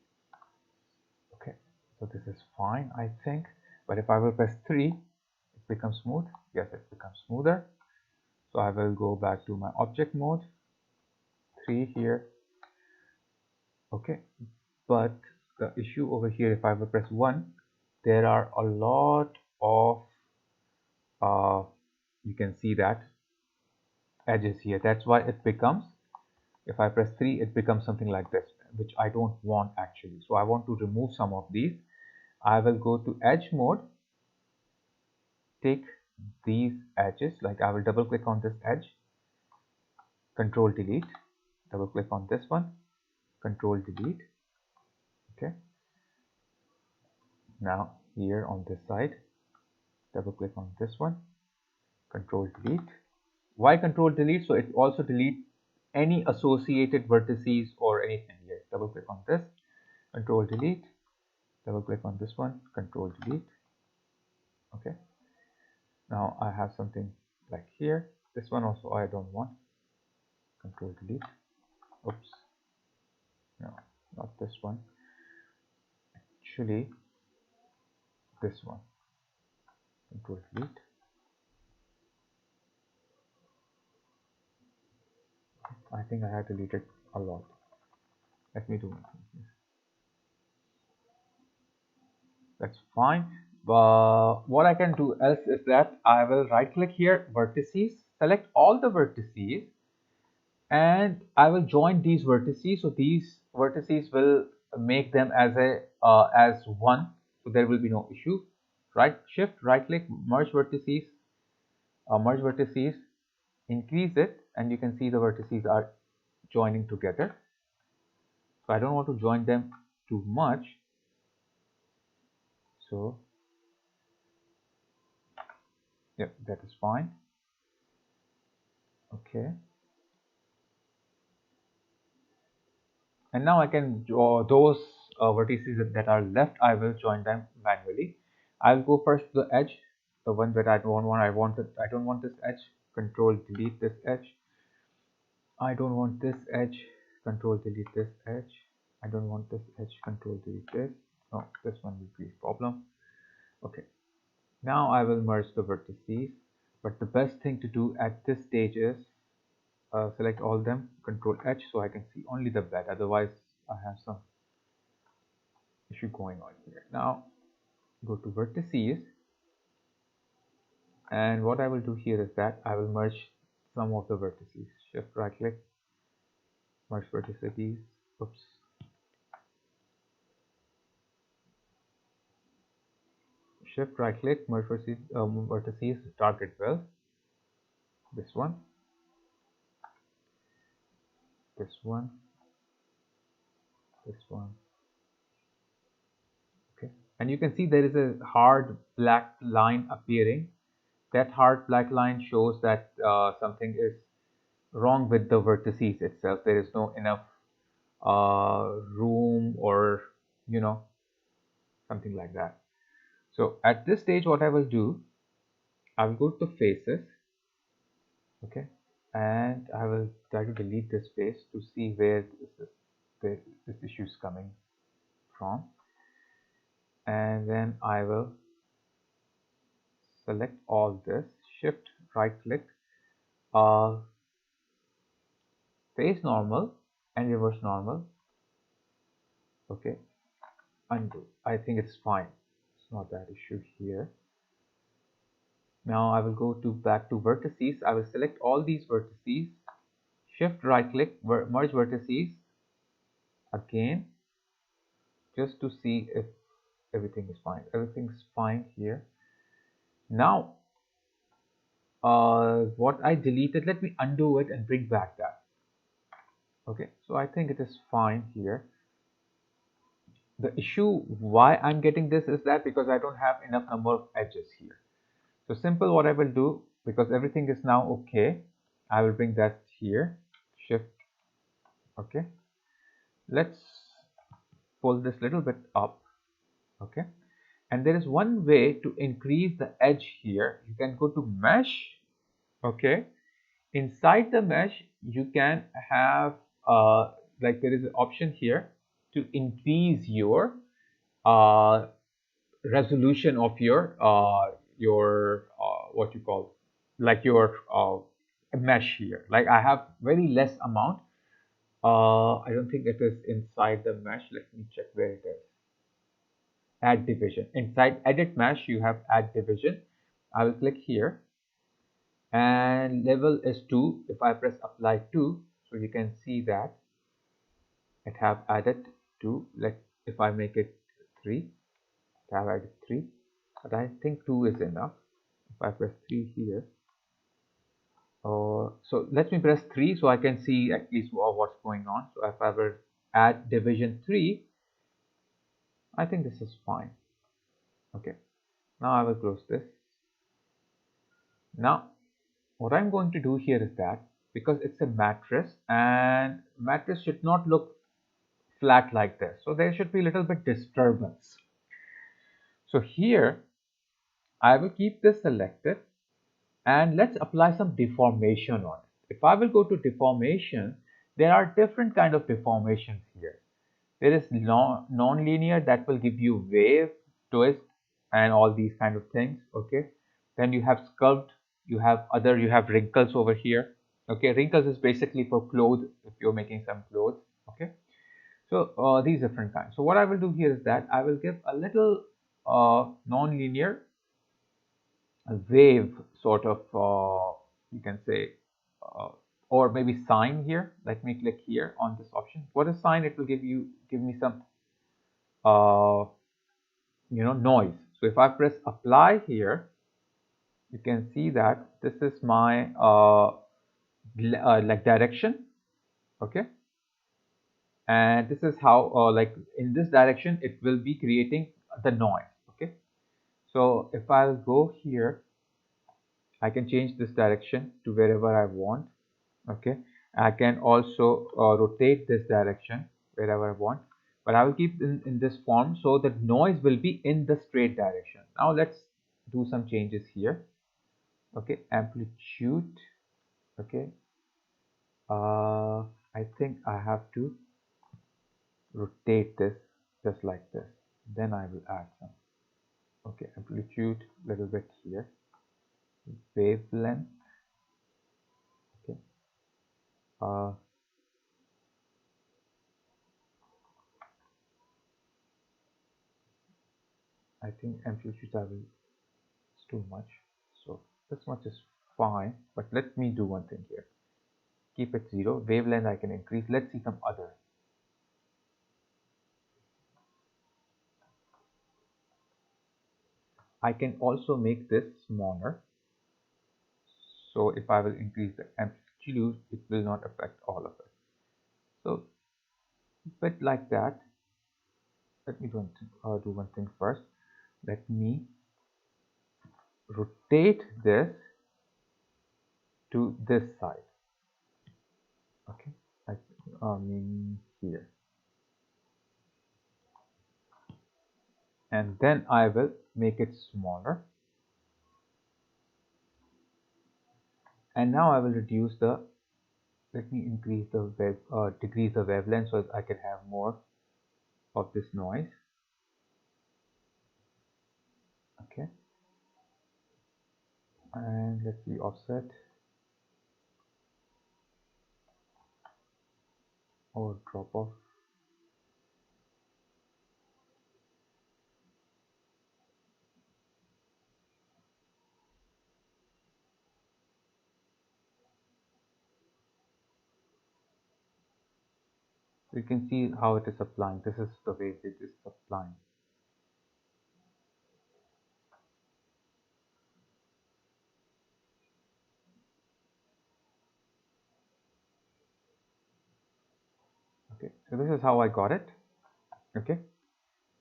Okay, so this is fine, I think. But if I will press 3, it becomes smooth. Yes, it becomes smoother. So I will go back to my object mode, 3 here. Okay, but the issue over here, if I will press 1, there are a lot of you can see that edges here. That's why it becomes, if I press 3, it becomes something like this, which I don't want actually. So I want to remove some of these. I will go to edge mode, take these edges, like I will double click on this edge, control delete, double click on this one, control delete. Okay, now here on this side, double click on this one, control delete. Why control delete? So it also deletes any associated vertices or anything here. Double click on this, control delete, double click on this one, control delete. Okay, now I have something like here. This one also I don't want, control delete. Oops, no, not this one, actually this one, control delete. I think I have deleted a lot. Let me do my That's fine. But what I can do else is that I will right click here, vertices, select all the vertices, and I will join these vertices. So these vertices will make them as one, so there will be no issue. Right shift, right click, merge vertices, increase it, and you can see the vertices are joining together. So I don't want to join them too much. So yeah, that is fine. Okay. And now I can draw those vertices that are left. I will join them manually. I will go first to the edge, the one that I don't want. I don't want this edge. Control delete this edge. I don't want this edge. Control delete this edge. I don't want this edge. Control delete this. No, this one will be a problem. Okay. Now I will merge the vertices. But the best thing to do at this stage is select all of them, control H, so I can see only the bed. Otherwise I have some issue going on here. Now go to vertices, and what I will do here is that I will merge some of the vertices. Shift right click, merge vertices. Oops. Shift right click, merge vertices, target well. This one, this one, this one. Okay, and you can see there is a hard black line appearing. That hard black line shows that something is wrong with the vertices itself. There is no enough room, or something like that. So at this stage, what I will do, I will go to the faces. Okay, and I will try to delete this face to see where this issue is coming from, and then I will select all this, shift right click, uh, face normal and reverse normal. Okay, undo. I think it's fine. It's not that issue here. Now I will go to back to vertices. I will select all these vertices, shift right click, merge vertices again, just to see if everything is fine. Everything's fine here. Now what I deleted, let me undo it and bring back that. Okay, so I think it is fine here. The issue why I'm getting this is that because I don't have enough number of edges here. So simple, what I will do, because everything is now okay, I will bring that here, shift. Okay, let's pull this little bit up. Okay, and there is one way to increase the edge here. You can go to mesh. Okay, inside the mesh you can have like there is an option here to increase your uh, resolution of your what you call, like your mesh here. Like I have very less amount. I don't think it is inside the mesh. Let me check where it is. Add division. Inside edit mesh you have add division. I will click here and level is 2. If I press apply 2, so you can see that it have added 2. Like if I make it 3, I have added 3, but I think 2 is enough. If I press 3 here, so let me press 3 so I can see at least what's going on. So if I will add division 3, I think this is fine. Okay, now I will close this. Now what I'm going to do here is that because it's a mattress and mattress should not look flat like this, so there should be a little bit disturbance. So here I will keep this selected and let's apply some deformation on it. If I will go to deformation, there are different kind of deformations here. There is non-linear that will give you wave, twist, and all these kind of things. Okay, then you have sculpt, you have wrinkles over here. Okay, wrinkles is basically for clothes, if you're making some clothes. Okay, so these different kinds. So what I will do here is that I will give a little non-linear wave sort of you can say uh, or maybe sine here. Let me click here on this option. What is sine? It will give me some uh, noise. So if I press apply here, you can see that this is my like direction. Okay, and this is how like in this direction it will be creating the noise. Okay, so if I'll go here, I can change this direction to wherever I want. Okay, I can also rotate this direction wherever I want, but I will keep in this form so that noise will be in the straight direction. Now let's do some changes here. Okay, amplitude. Okay, I think I have to rotate this just like this, then I will add some. Okay, amplitude little bit here, wavelength. Okay, I think amplitude I will, it's too much, so this much is fine, but let me do one thing here, keep it 0. Wavelength I can increase. Let's see some other. I can also make this smaller, so if I will increase the amplitude, it will not affect all of it. So bit like that. Let me do one thing first. Let me rotate this to this side. Okay, I mean here, and then I will make it smaller, and now I will reduce the, let me increase the decrease the wavelength so that I can have more of this noise. Okay, and let's see offset. or drop off. You can see how it is applying. This is the way it is applying. Okay, so this is how I got it. Okay,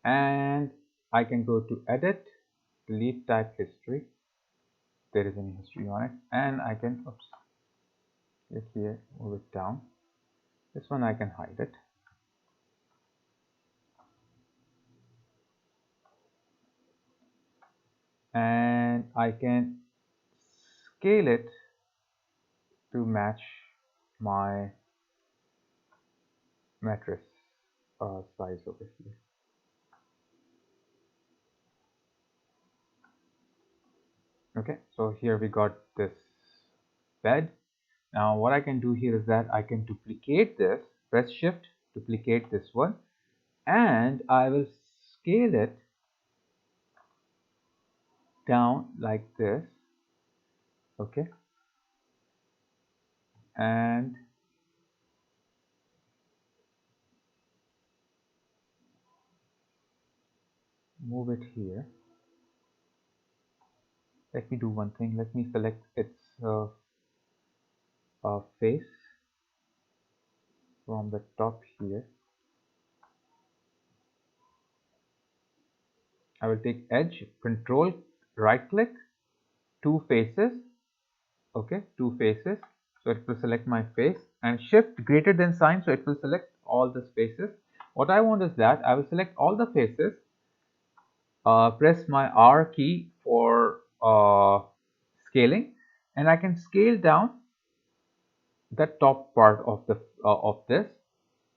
and I can go to edit, delete type history. If there is any history on it, and I can click here, move it down. This one I can hide it. And I can scale it to match my mattress size over here. Okay, so here we got this bed. Now what I can do here is that I can duplicate this, press shift, duplicate this one, and I will scale it down like this. Okay, and move it here. Let me do one thing. Let me select its face from the top here. I will take edge, control, right click, two faces. Okay, two faces. So it will select my face, and shift greater than sign, so it will select all the spaces. What I want is that I will select all the faces, press my R key for scaling, and I can scale down the top part of this,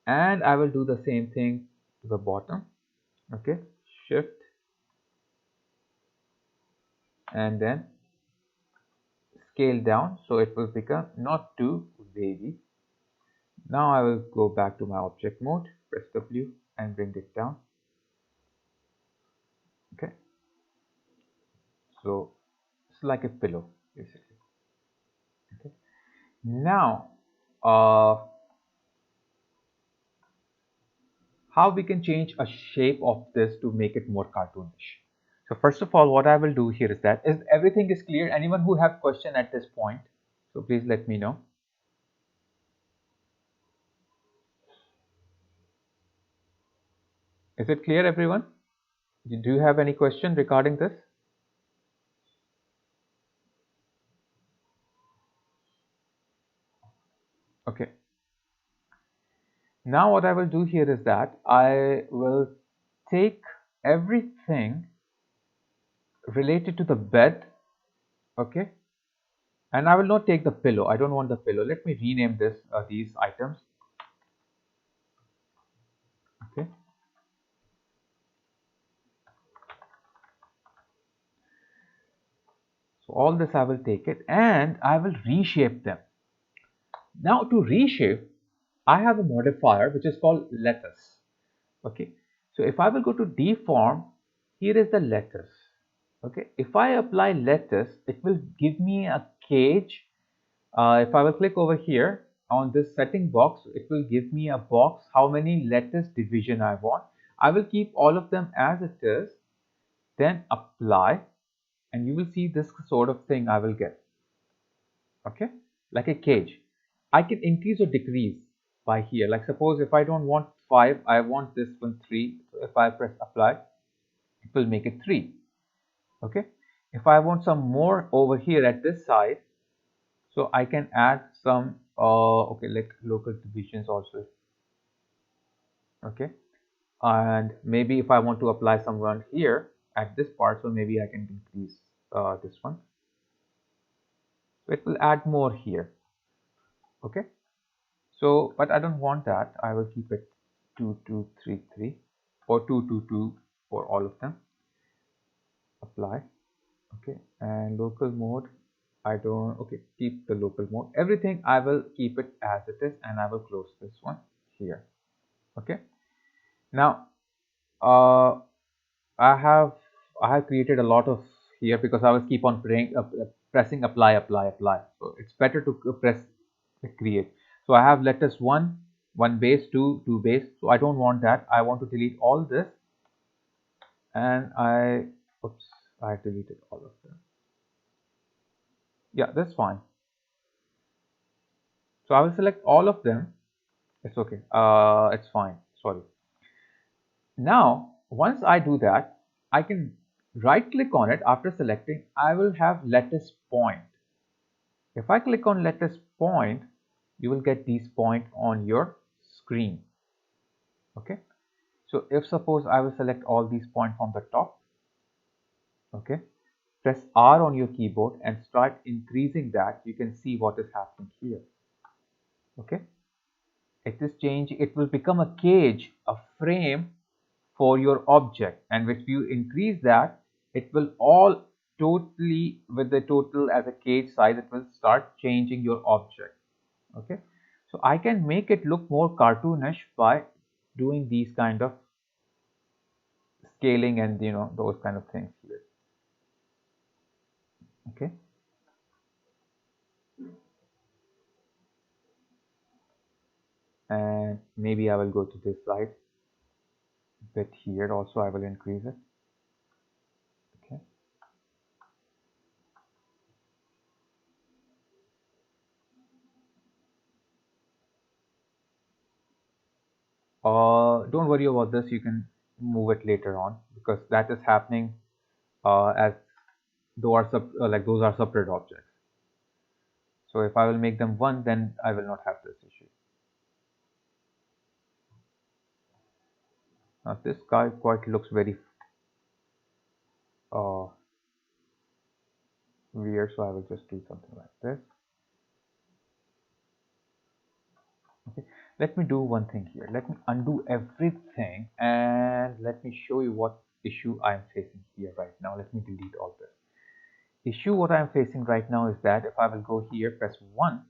and I will do the same thing to the bottom. Okay, shift and then scale down, so it will become not too wavy. Now I will go back to my object mode, press W and bring it down. Okay, so it's like a pillow basically. Okay, now how we can change a shape of this to make it more cartoonish. So first of all, what I will do here is that is everything is clear. Anyone who have question at this point, so please let me know. Is it clear, everyone? Do you have any question regarding this? Okay. Now what I will do here is that I will take everything related to the bed, okay, and I will not take the pillow. I don't want the pillow. Let me rename this these items. Okay, so all this I will take it and I will reshape them. Now to reshape, I have a modifier which is called lattice. Okay, so if I will go to deform, here is the lattice. Okay, if I apply lattice, it will give me a cage. If I will click over here on this setting box, it will give me a box how many lattice division I want. I will keep all of them as it is, then apply, and you will see this sort of thing I will get. Okay, like a cage. I can increase or decrease by here. Like suppose if I don't want 5, I want this one 3. So if I press apply, it will make it 3. Okay, if I want some more over here at this side, so I can add some okay, like local divisions also. Okay, and maybe if I want to apply someone here at this part, so maybe I can increase this one, so it will add more here. Okay, so but I don't want that. I will keep it 2233 or 222 for all of them. Apply. Okay, and local mode, I don't, okay, keep the local mode. Everything I will keep it as it is, and I will close this one. here. Okay. Now, uh, I have I have created a lot of here because I was keep on pressing apply, apply, apply. So it's better to press create. So I have letters one base, two base. So I don't want that. I want to delete all this, and oops, I deleted all of them. Yeah, that's fine. So I will select all of them. It's okay. It's fine. Sorry. Now, once I do that, I can right click on it. After selecting, I will have lattice point. If I click on lattice point, you will get these point on your screen. Okay. So if suppose I will select all these points from the top, okay, press R on your keyboard and start increasing that, you can see what is happening here. Okay. It is changing. It will become a cage, a frame for your object, and if you increase that, it will all totally with the total as a cage size, it will start changing your object. Okay, so I can make it look more cartoonish by doing these kind of scaling and those kind of things here. Okay, and maybe I will go to this side bit here also. I will increase it. Okay. Don't worry about this. You can move it later on because that is happening as those are separate objects. So if I will make them one, then I will not have this issue. Now this guy quite looks very uh, weird, so I will just do something like this. Okay, let me do one thing here. Let me undo everything and let me show you what issue I'm facing here right now. Let me delete all this. Issue what I'm facing right now is that if I will go here, press 1,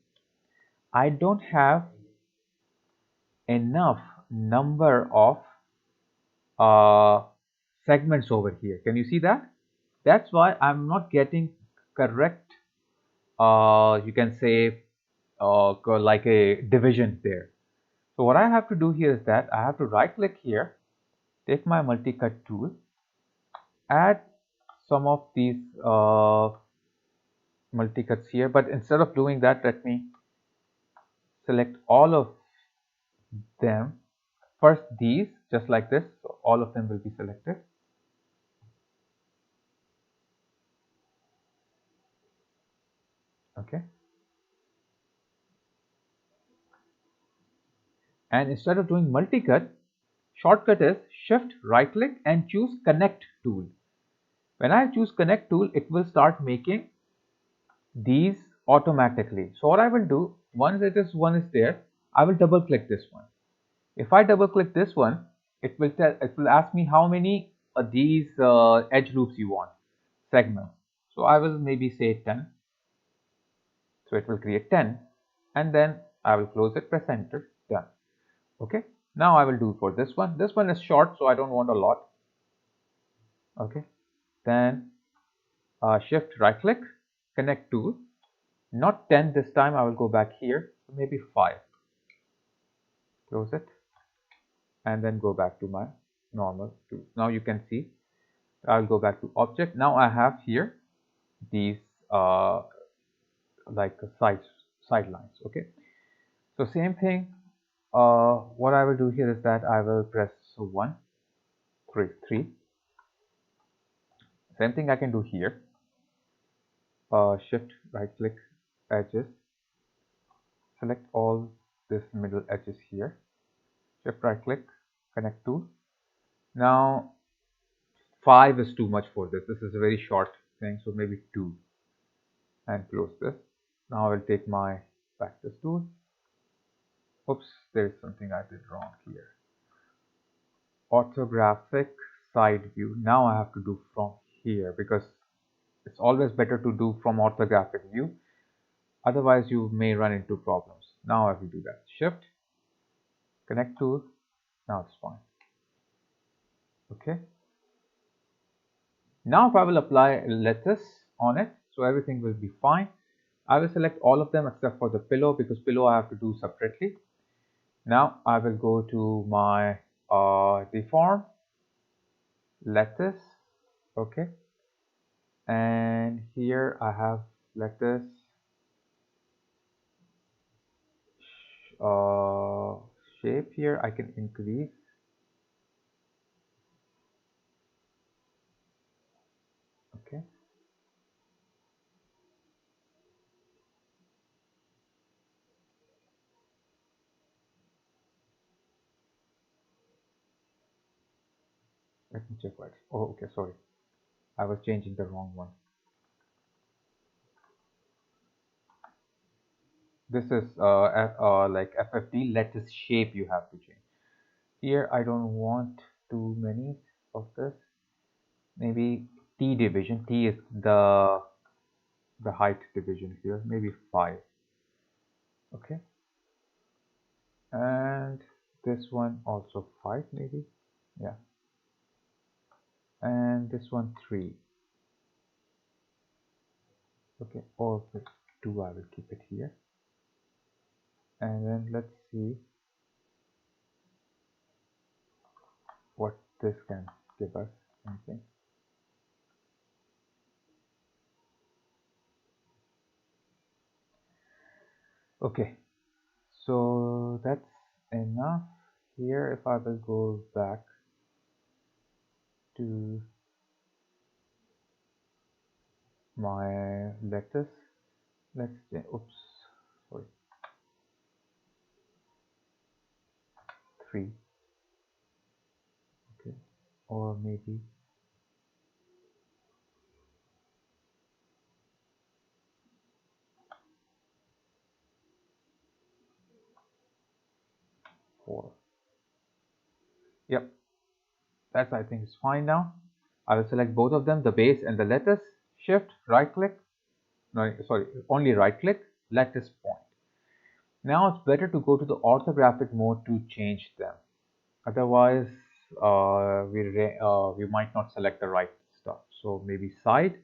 I don't have enough number of uh, segments over here. Can you see that? That's why I'm not getting correct, you can say, like a division there. So what I have to do here is that I have to right click here, take my multi-cut tool, add some of these multi-cuts here, but instead of doing that, let me select all of them. First these, just like this, so all of them will be selected. Okay. And instead of doing multi-cut, shortcut is shift right click and choose connect tool. When I choose connect tool, it will start making these automatically. So what I will do, once one is there, I will double click this one. If I double click this one, it will ask me how many of these edge loops you want, segments. So I will maybe say 10. So it will create 10, and then I will close it, press enter, done. Okay. Now I will do for this one. This one is short, so I don't want a lot. Okay. Then shift right click, connect tool. Not 10 this time. I will go back here, so maybe 5. Close it, and then go back to my normal tool. Now you can see I'll go back to object. Now I have here these like sidelines. Okay, so same thing. What I will do here is that I will press 1, 3. Same thing I can do here. Shift right click edges, select all this middle edges here. Shift right click, connect tool. Now 5 is too much for this. This is a very short thing, so maybe 2, and close this. Now I will take my practice tool. Oops, there is something I did wrong here. Orthographic side view. Now I have to do from here because it's always better to do from orthographic view. Otherwise, you may run into problems. Now I will do that. Shift, Connect to, now it's fine. Okay. Now if I will apply lettuce on it, so everything will be fine. I will select all of them except for the pillow, because pillow I have to do separately. Now I will go to my deform lettuce. Okay. And here I have lettuce uh, shape. Here I can increase. Okay. Let me check what. Oh, okay, sorry. I was changing the wrong one. This is like FFD lettuce shape you have to change. Here I don't want too many of this. Maybe T division. T is the height division here. Maybe 5. Okay. And this one also 5 maybe. Yeah. And this one 3. Okay. Or 2, I will keep it here. And then let's see what this can give us. Anything. Okay. So that's enough. Here, if I will go back to my lettuce, let's say, oops, sorry, 3, okay, or maybe 4. Yep, that's, I think, is fine now. I will select both of them, the base and the lettuce. Shift, right click, no, sorry, only right click, lettuce point. Now it's better to go to the orthographic mode to change them. Otherwise, we might not select the right stuff. So maybe side.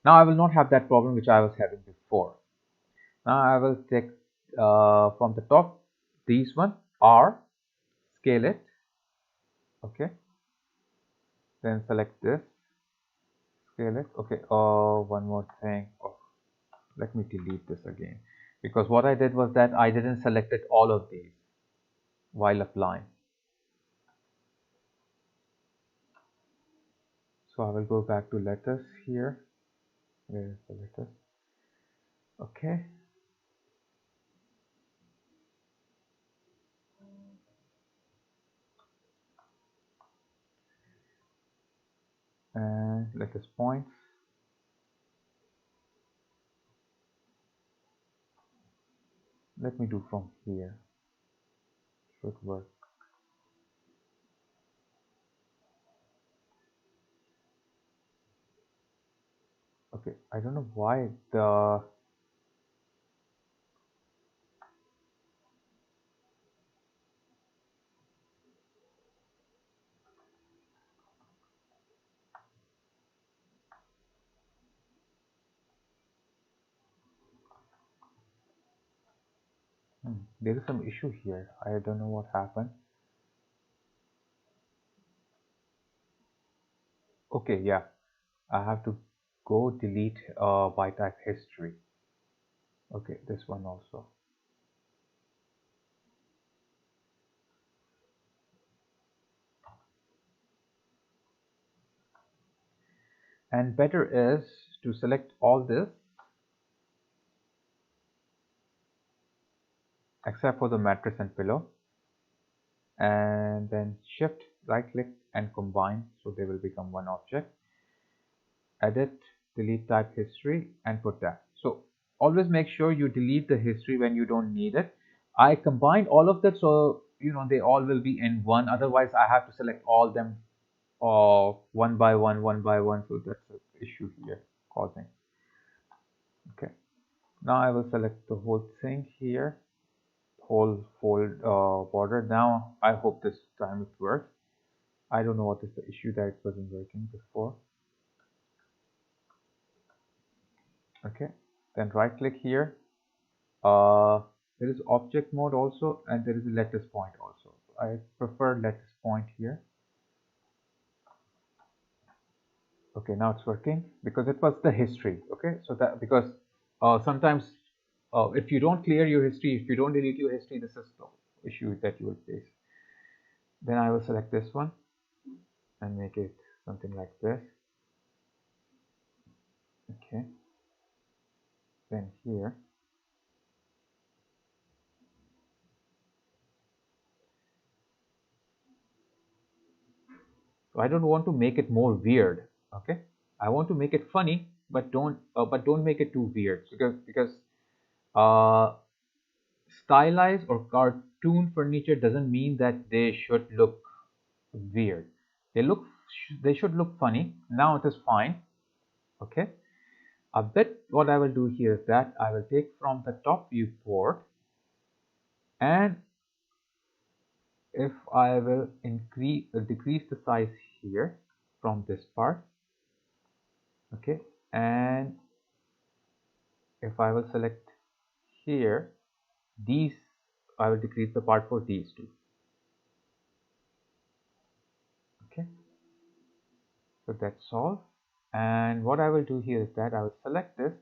Now I will not have that problem which I was having before. Now I will take from the top these one R, scale it. Okay. Then select this, scale it. Okay. One more thing. Oh, let me delete this again, because what I did was that I didn't selected all of these while applying. So I will go back to lettuce here. Where is the lettuce? Okay. And lettuce points. Let me do from here. Should work. Okay, I don't know why there is some issue here. I don't know what happened. Okay, yeah, I have to go delete by type history. Okay, this one also. And better is to select all this except for the mattress and pillow, and then shift right click and combine, so they will become one object. Edit, delete type history and put that. So always make sure you delete the history when you don't need it. I combined all of that, so they all will be in one. Otherwise I have to select all them one by one, so that's the issue here causing. Okay, now I will select the whole thing here, whole fold border. Now I hope this time it works. I don't know what is the issue that it wasn't working before. Okay, then right click here. There is object mode also, and there is a lattice point also. I prefer lattice point here. Okay, now it's working because it was the history. Okay, so that because sometimes if you don't clear your history, if you don't delete your history, this is the issue that you will face. Then I will select this one and make it something like this. Okay, then here. So I don't want to make it more weird. Okay, I want to make it funny, but don't make it too weird because uh, stylized or cartoon furniture doesn't mean that they should look weird. They should look funny. Now it is fine. Okay. A bit what I will do here is that I will take from the top viewport, and if I will decrease the size here from this part. Okay, and if I will select here these, I will decrease the part for these two. Okay, so that's all. And what I will do here is that I will select this,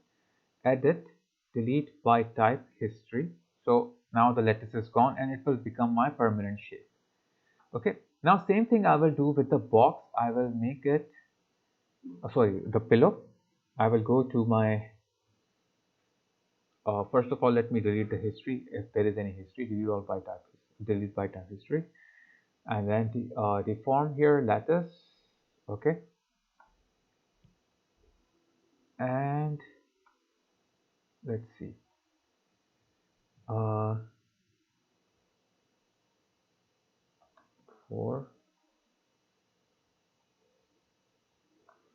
edit, delete by type history. So now the lattice is gone and it will become my permanent shape. Okay, now same thing I will do with the box. I will make it sorry, the pillow. I will go to my first of all, let me delete the history. If there is any history, delete by type history, and then the form here, lattice. Okay, and let's see. Uh, 4,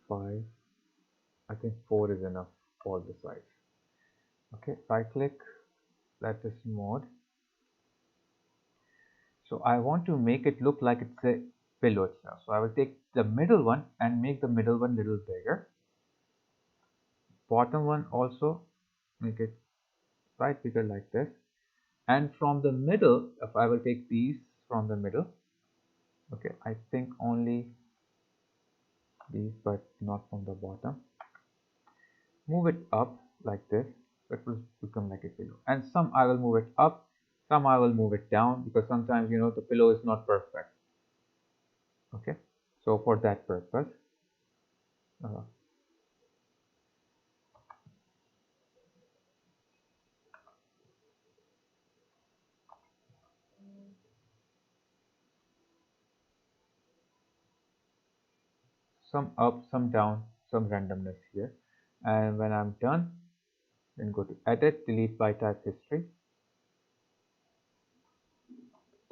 5. I think 4 is enough for the size. Okay, right click, lattice mode. So I want to make it look like it's a pillow itself. So I will take the middle one and make the middle one a little bigger. Bottom one also make it right bigger like this. And from the middle, if I will take these from the middle, okay, I think only these, but not from the bottom. Move it up like this, so it will become like a pillow. And some I will move it up, some I will move it down, because sometimes the pillow is not perfect. Okay, so for that purpose, some up, some down, some randomness here. And when I'm done, then go to edit, delete by type history.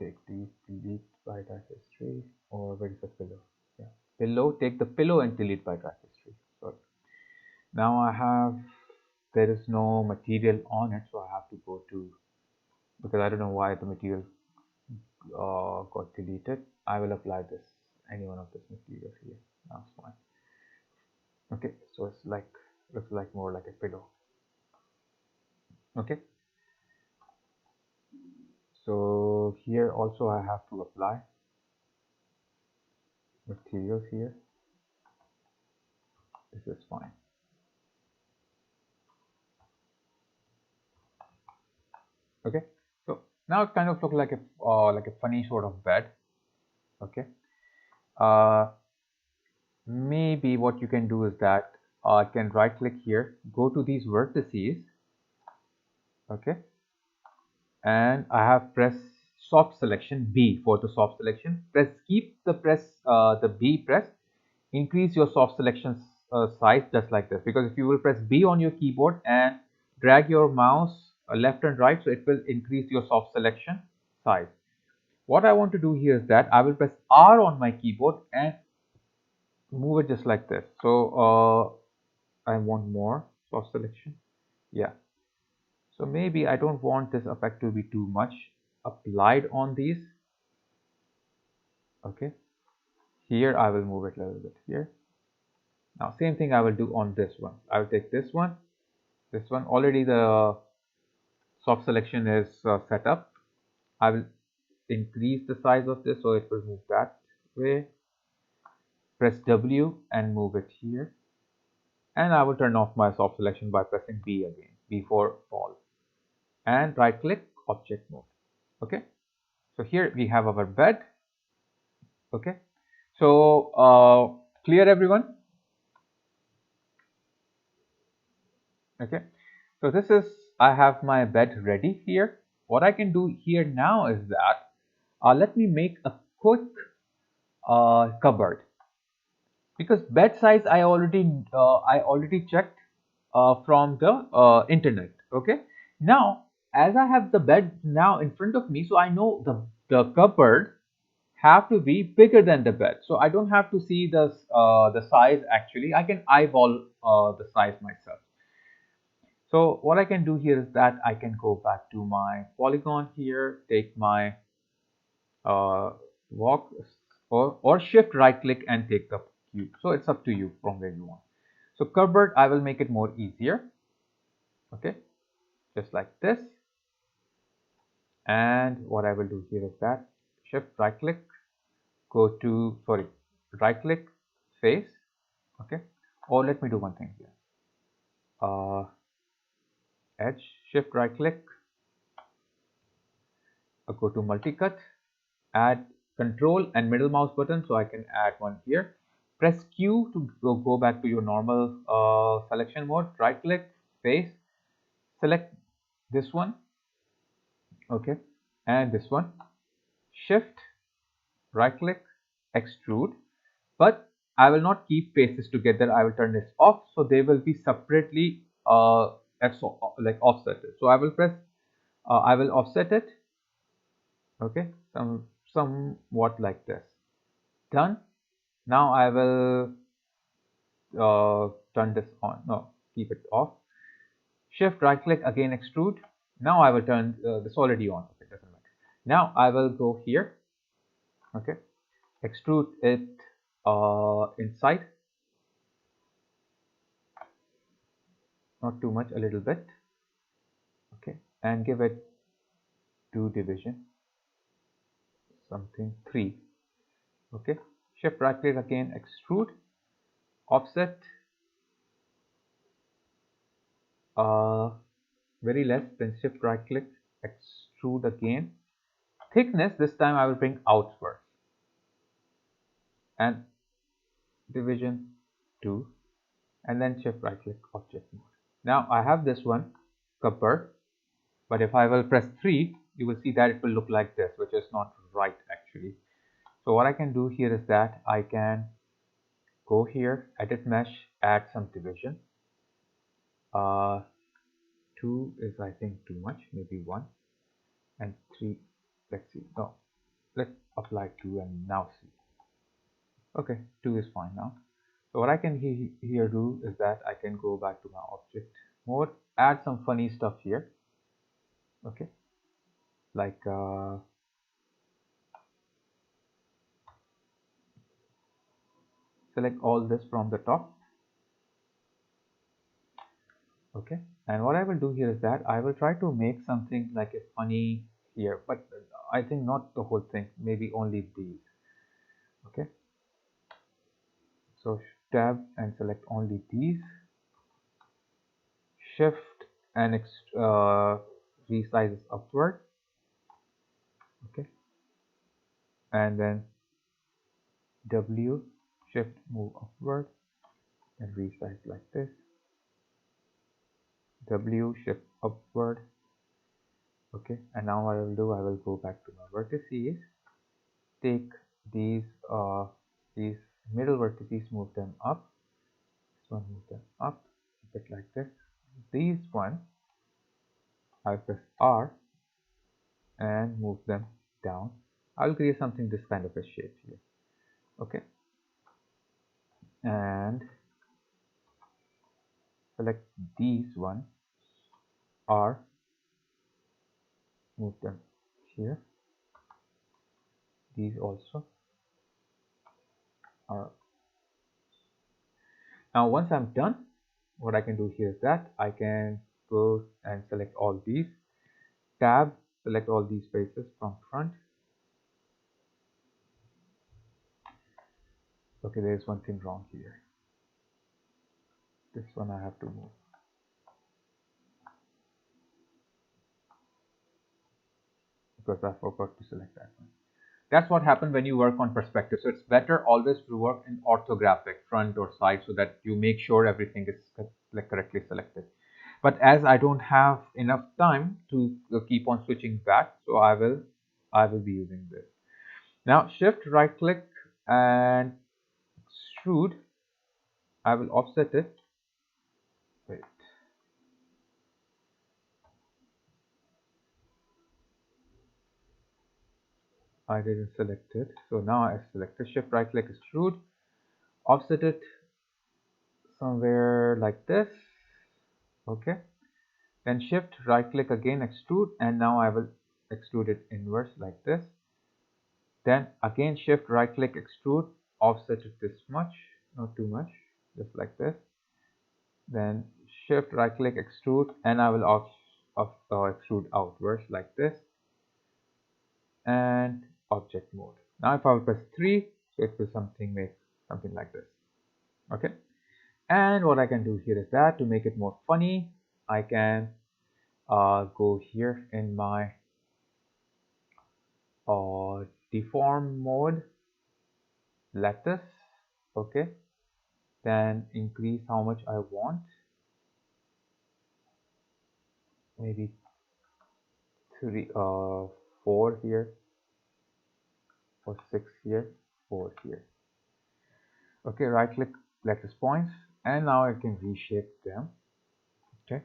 Take these, delete by type history, or where is the pillow? Yeah, pillow, take the pillow and delete by type history. Sorry. Now there is no material on it, so I have to go to, because I don't know why the material got deleted. I will apply this, any one of this material here. Now it's fine. Okay, so it's looks like more like a pillow. Okay, so here also I have to apply materials here. This is fine. Okay, so now it kind of looks like a funny sort of bed. Okay, maybe what you can do is that I can right click here, go to these vertices. Okay, and I have press soft selection B for the soft selection. Keep the B press. Increase your soft selection size just like this, because if you will press B on your keyboard and drag your mouse left and right, so it will increase your soft selection size. What I want to do here is that I will press R on my keyboard and move it just like this. So I want more soft selection. Yeah. So maybe I don't want this effect to be too much applied on these. Okay, here I will move it a little bit here. Now same thing I will do on this one. I will take this one. Already the soft selection is set up. I will increase the size of this so it will move that way. Press W and move it here. And I will turn off my soft selection by pressing B again, B for all. And right click, object mode. Okay, so here we have our bed. Okay, so clear everyone? Okay, so this is, I have my bed ready here. What I can do here now is that let me make a quick cupboard, because bed size I already checked from the internet. Okay, now as I have the bed now in front of me, so I know the cupboard have to be bigger than the bed, so I don't have to see the size. Actually, I can eyeball the size myself. So what I can do here is that I can go back to my polygon here, take my walk, or shift right click and take the cube. So it's up to you from where you want. So cupboard, I will make it more easier. Okay, just like this. And what I will do here is that shift right click, go to, sorry, right click, face. Okay, or let me do one thing here. Edge, shift right click, go to multi-cut, add control and middle mouse button, so I can add one here. Press Q to go back to your normal selection mode. Right click, face, select this one. Okay, and this one. Shift right click, extrude, but I will not keep faces together. I will turn this off, so they will be separately like offsetted. So I will press I will offset it. Okay, somewhat like this. Done. Now I will turn this on. No, keep it off. Shift right click again, extrude. Now I will turn this already on. Okay, doesn't matter. Now I will go here. Okay, extrude it inside. Not too much, a little bit. Okay, and give it 2 division, something 3. Okay, shift right click again, extrude, offset very less, then shift right click, extrude again. Thickness this time I will bring outward and division 2, and then shift right click, object mode. Now I have this one cupboard, but if I will press 3, you will see that it will look like this, which is not right actually. So what I can do here is that I can go here, edit mesh, add some division. 2 is I think too much, maybe 1, and 3, let's see, no, let's apply 2 and now see. Okay, 2 is fine now. So what I can here do is that I can go back to my object mode, add some funny stuff here. Okay, like select all this from the top. Okay, and what I will do here is that I will try to make something like a funny here, but I think not the whole thing, maybe only these. Okay, so tab and select only these, shift and resize this upward. Okay, and then W, shift, move upward and resize like this. W, shift upward. Okay, and now what I will do, I will go back to my vertices, take these middle vertices, move them up. This one, move them up, keep it like this. These one, I press R and move them down. I'll create something this kind of a shape here. Okay, and select these one, R, move them here. These also are. Now once I'm done, what I can do here is that I can go and select all these, tab, select all these faces from front. Okay, there is one thing wrong here. This one I have to move because I forgot to select that one. That's what happens when you work on perspective. So it's better always to work in orthographic, front or side, so that you make sure everything is like correctly selected. But as I don't have enough time to keep on switching back, so I will be using this. Now shift right click and extrude. I will offset it. Wait. I didn't select it. So now I select it. Shift right click extrude. Offset it somewhere like this. Okay. Then shift right click again, extrude, and now I will extrude it inwards like this. Then again shift right click, extrude, offset it this much, not too much, just like this. Then shift right click, extrude, and I will extrude outwards like this. And object mode. Now if I will press 3, so it will make something like this. Okay. And what I can do here is that to make it more funny, I can go here in my deform mode, lattice. Okay, then increase how much I want, maybe 4 here, or 6 here, 4 here. Okay, right click lattice points, and now I can reshape them. Okay,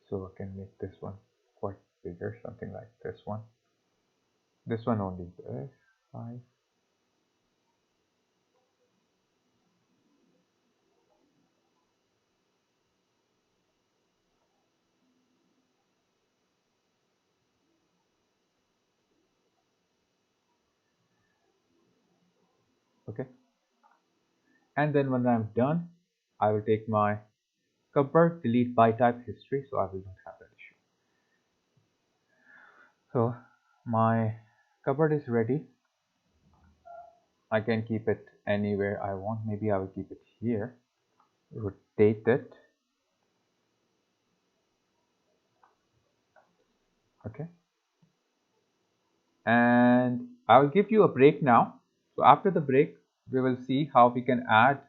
so I can make this one quite bigger, something like this one. This one only this 5. Okay, and then when I'm done, I will take my cupboard, delete by type history, so I will not have that issue. So my cupboard is ready. I can keep it anywhere I want. Maybe I will keep it here. Rotate it. Okay. And I will give you a break now. So after the break, we will see how we can add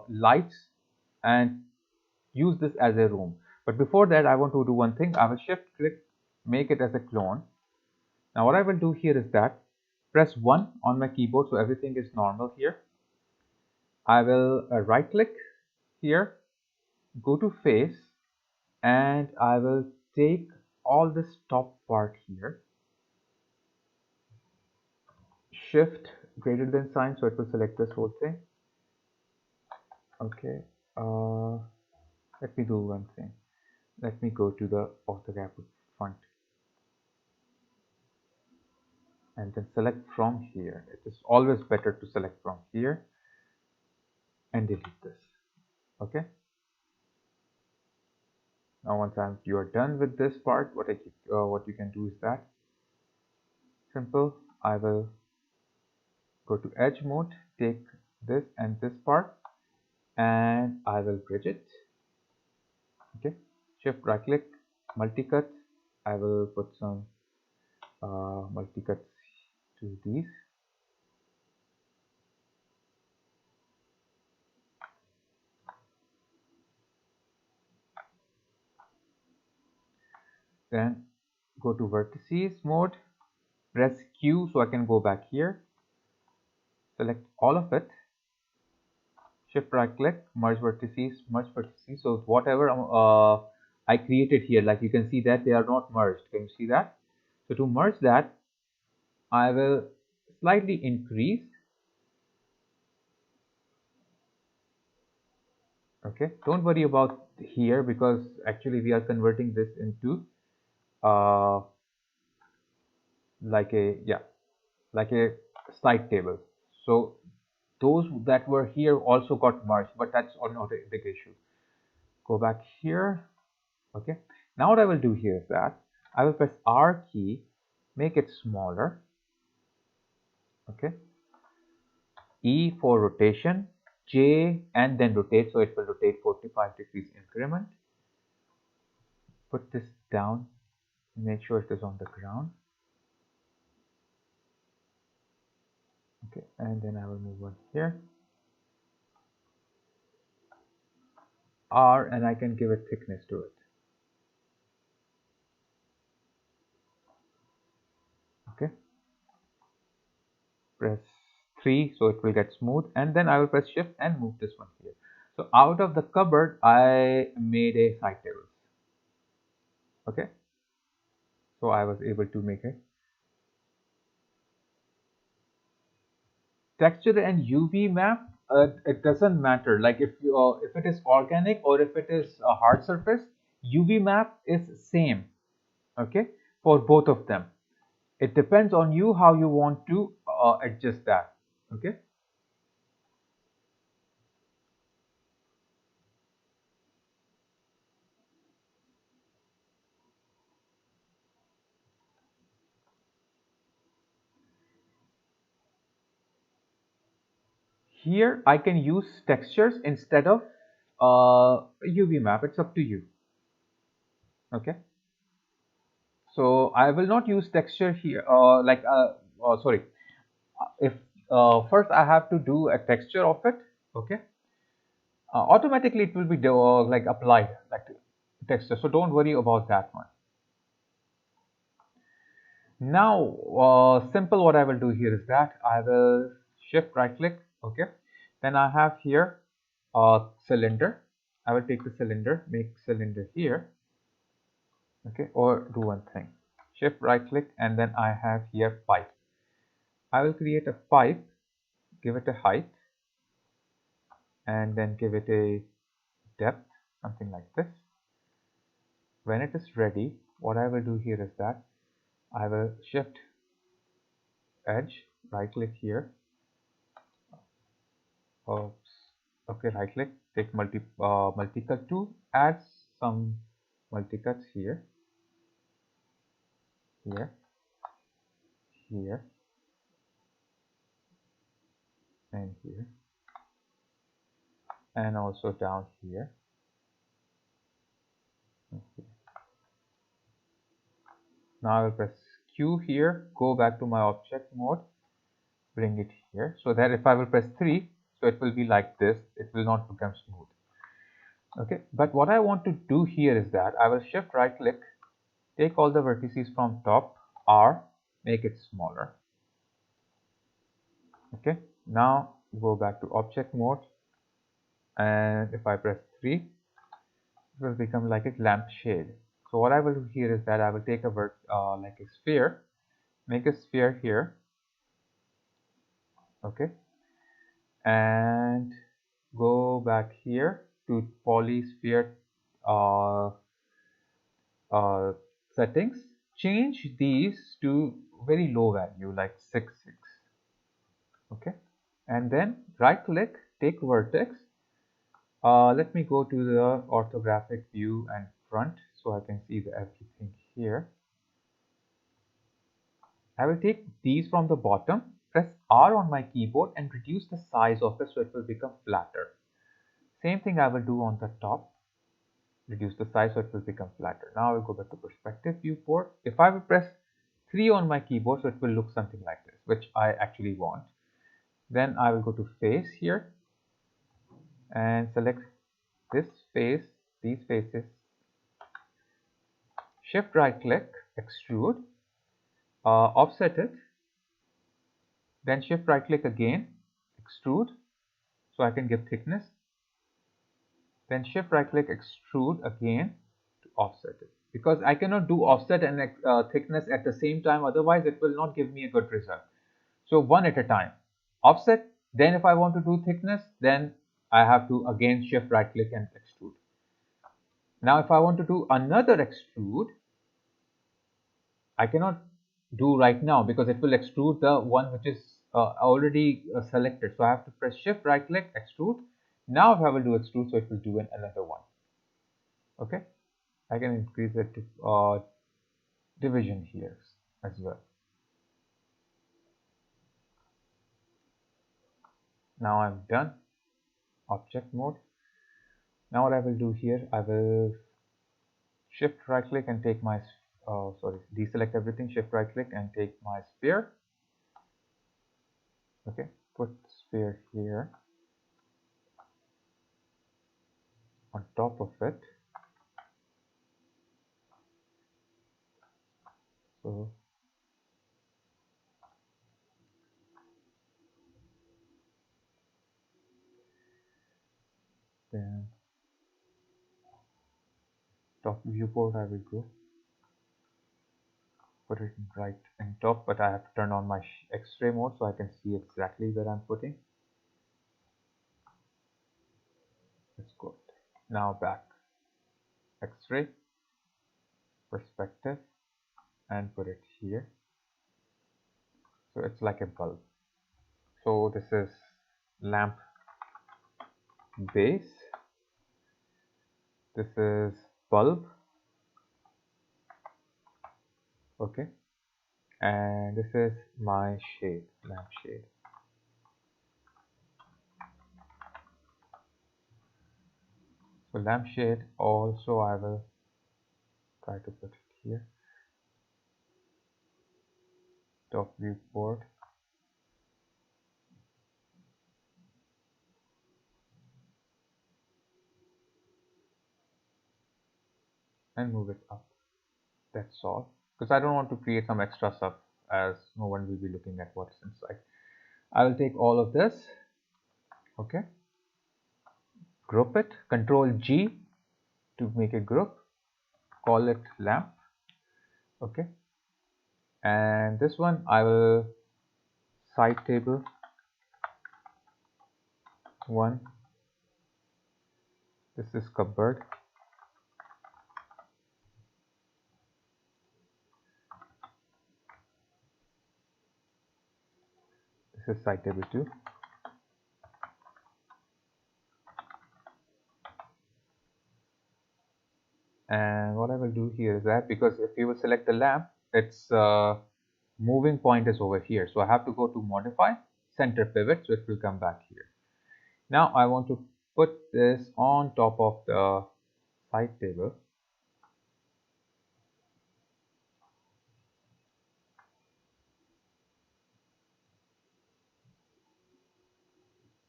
lights and use this as a room. But before that, I want to do one thing. I will shift click, make it as a clone. Now what I will do here is that press 1 on my keyboard, so everything is normal here. I will right click here, go to face, and I will take all this top part here, shift greater than sign, so it will select this whole thing. Okay, let me do one thing. Let me go to the orthographic font and then select from here. It is always better to select from here and delete this. Okay. Now once you are done with this part, what you can do is that simple. I will go to edge mode, take this and this part, and I will bridge it. Okay, shift right click, multi-cut. I will put some multi-cuts to these. Then go to vertices mode, press Q so I can go back here, select all of it, shift right click, merge vertices, merge vertices. So whatever I created here, like you can see that they are not merged. Can you see that? So to merge that, I will slightly increase. Okay, don't worry about here because actually we are converting this into uh, like a, yeah, like a slide table. So those that were here also got merged, but that's not a big issue. Go back here. Okay. Now what I will do here is that I will press R key, make it smaller. Okay. E for rotation, J and then rotate, so it will rotate 45 degrees increment. Put this down, make sure it is on the ground. Okay, and then I will move on here. R, and I can give a thickness to it. Okay. Press 3 so it will get smooth, and then I will press shift and move this one here. So out of the cupboard I made a side table. Okay, so I was able to make it. Texture and UV map, it doesn't matter. Like if it is organic or if it is a hard surface, UV map is same. Okay, for both of them. It depends on you how you want to adjust that. Okay. Here I can use textures instead of UV map. It's up to you. Okay. So I will not use texture here. Sorry. If first I have to do a texture of it. Okay. Automatically it will be like applied like texture. So don't worry about that one. Now, simple what I will do here is that I will shift right click. Okay. Then I have here a cylinder. I will take the cylinder, make cylinder here. Okay. Or do one thing, shift right click, and then I have here pipe. I will create a pipe, give it a height, and then give it a depth, something like this. When it is ready, what I will do here is that I will shift edge, right click here. Oops. Okay, right click, take multi-cut tool, add some multi-cuts here, here, here, and here, and also down here. Okay. Now I will press Q here, go back to my object mode, bring it here, so that if I will press 3, so it will be like this, it will not become smooth. Okay, but what I want to do here is that I will shift right click, take all the vertices from top, R, make it smaller. Okay, now go back to object mode, and if I press 3, it will become like a lamp shade. So what I will do here is that I will take a like a sphere, make a sphere here. Okay, and go back here to Polysphere uh, settings, change these to very low value like 6, 6. Okay, and then right click, take vertex. Let me go to the orthographic view and front so I can see everything here. I will take these from the bottom, press R on my keyboard and reduce the size of it so it will become flatter. Same thing I will do on the top, reduce the size so it will become flatter. Now I will go back to perspective viewport. If I will press 3 on my keyboard, so it will look something like this, which I actually want. Then I will go to face here and select this face, these faces, shift right click, extrude, offset it, then shift right click again, extrude, so I can give thickness, then shift right click, extrude again to offset it, because I cannot do offset and thickness at the same time, otherwise it will not give me a good result. So one at a time, offset, then if I want to do thickness, then I have to again shift right click and extrude. Now if I want to do another extrude, I cannot do right now because it will extrude the one which is already selected. So I have to press shift right click, extrude. Now if I will do extrude, so it will do another one. Okay, I can increase the division here as well. Now I'm done. Object mode. Now what I will do here, I will shift right click and take my deselect everything, shift right click and take my sphere. Okay, put sphere here on top of it. So then top viewport I will go, put it right in top, but I have to turn on my X-ray mode so I can see exactly where I'm putting. That's good. Now back, X-ray, perspective, and put it here. So it's like a bulb. So this is lamp base. This is bulb. Okay. And this is my shade, lamp shade. So lamp shade also I will try to put it here. Top viewport. And move it up. That's all. Because I don't want to create some extra stuff as no one will be looking at what's inside. I will take all of this. Okay. Group it. Control G to make a group. Call it lamp. Okay. And this one I will side table 1. This is cupboard. This is side table 2. And what I will do here is that because if you will select the lamp, its moving point is over here. So I have to go to modify, center pivot, so it will come back here. Now I want to put this on top of the side table.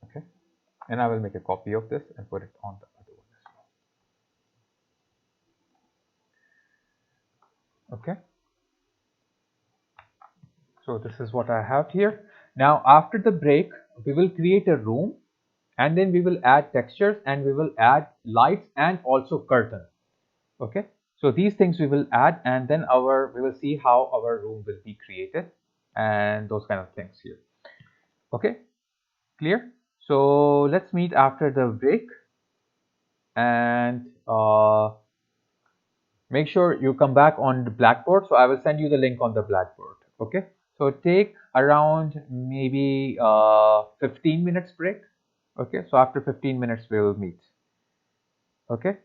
Okay. And I will make a copy of this and put it on the other one as well. Okay. So this is what I have here. Now after the break, we will create a room and then we will add textures and we will add lights and also curtain. Okay. So these things we will add and then we will see how our room will be created and those kind of things here. Okay. Clear? So let's meet after the break and make sure you come back on the Blackboard. So I will send you the link on the Blackboard. Okay. So take around maybe 15 minutes break. Okay. So after 15 minutes we will meet. Okay.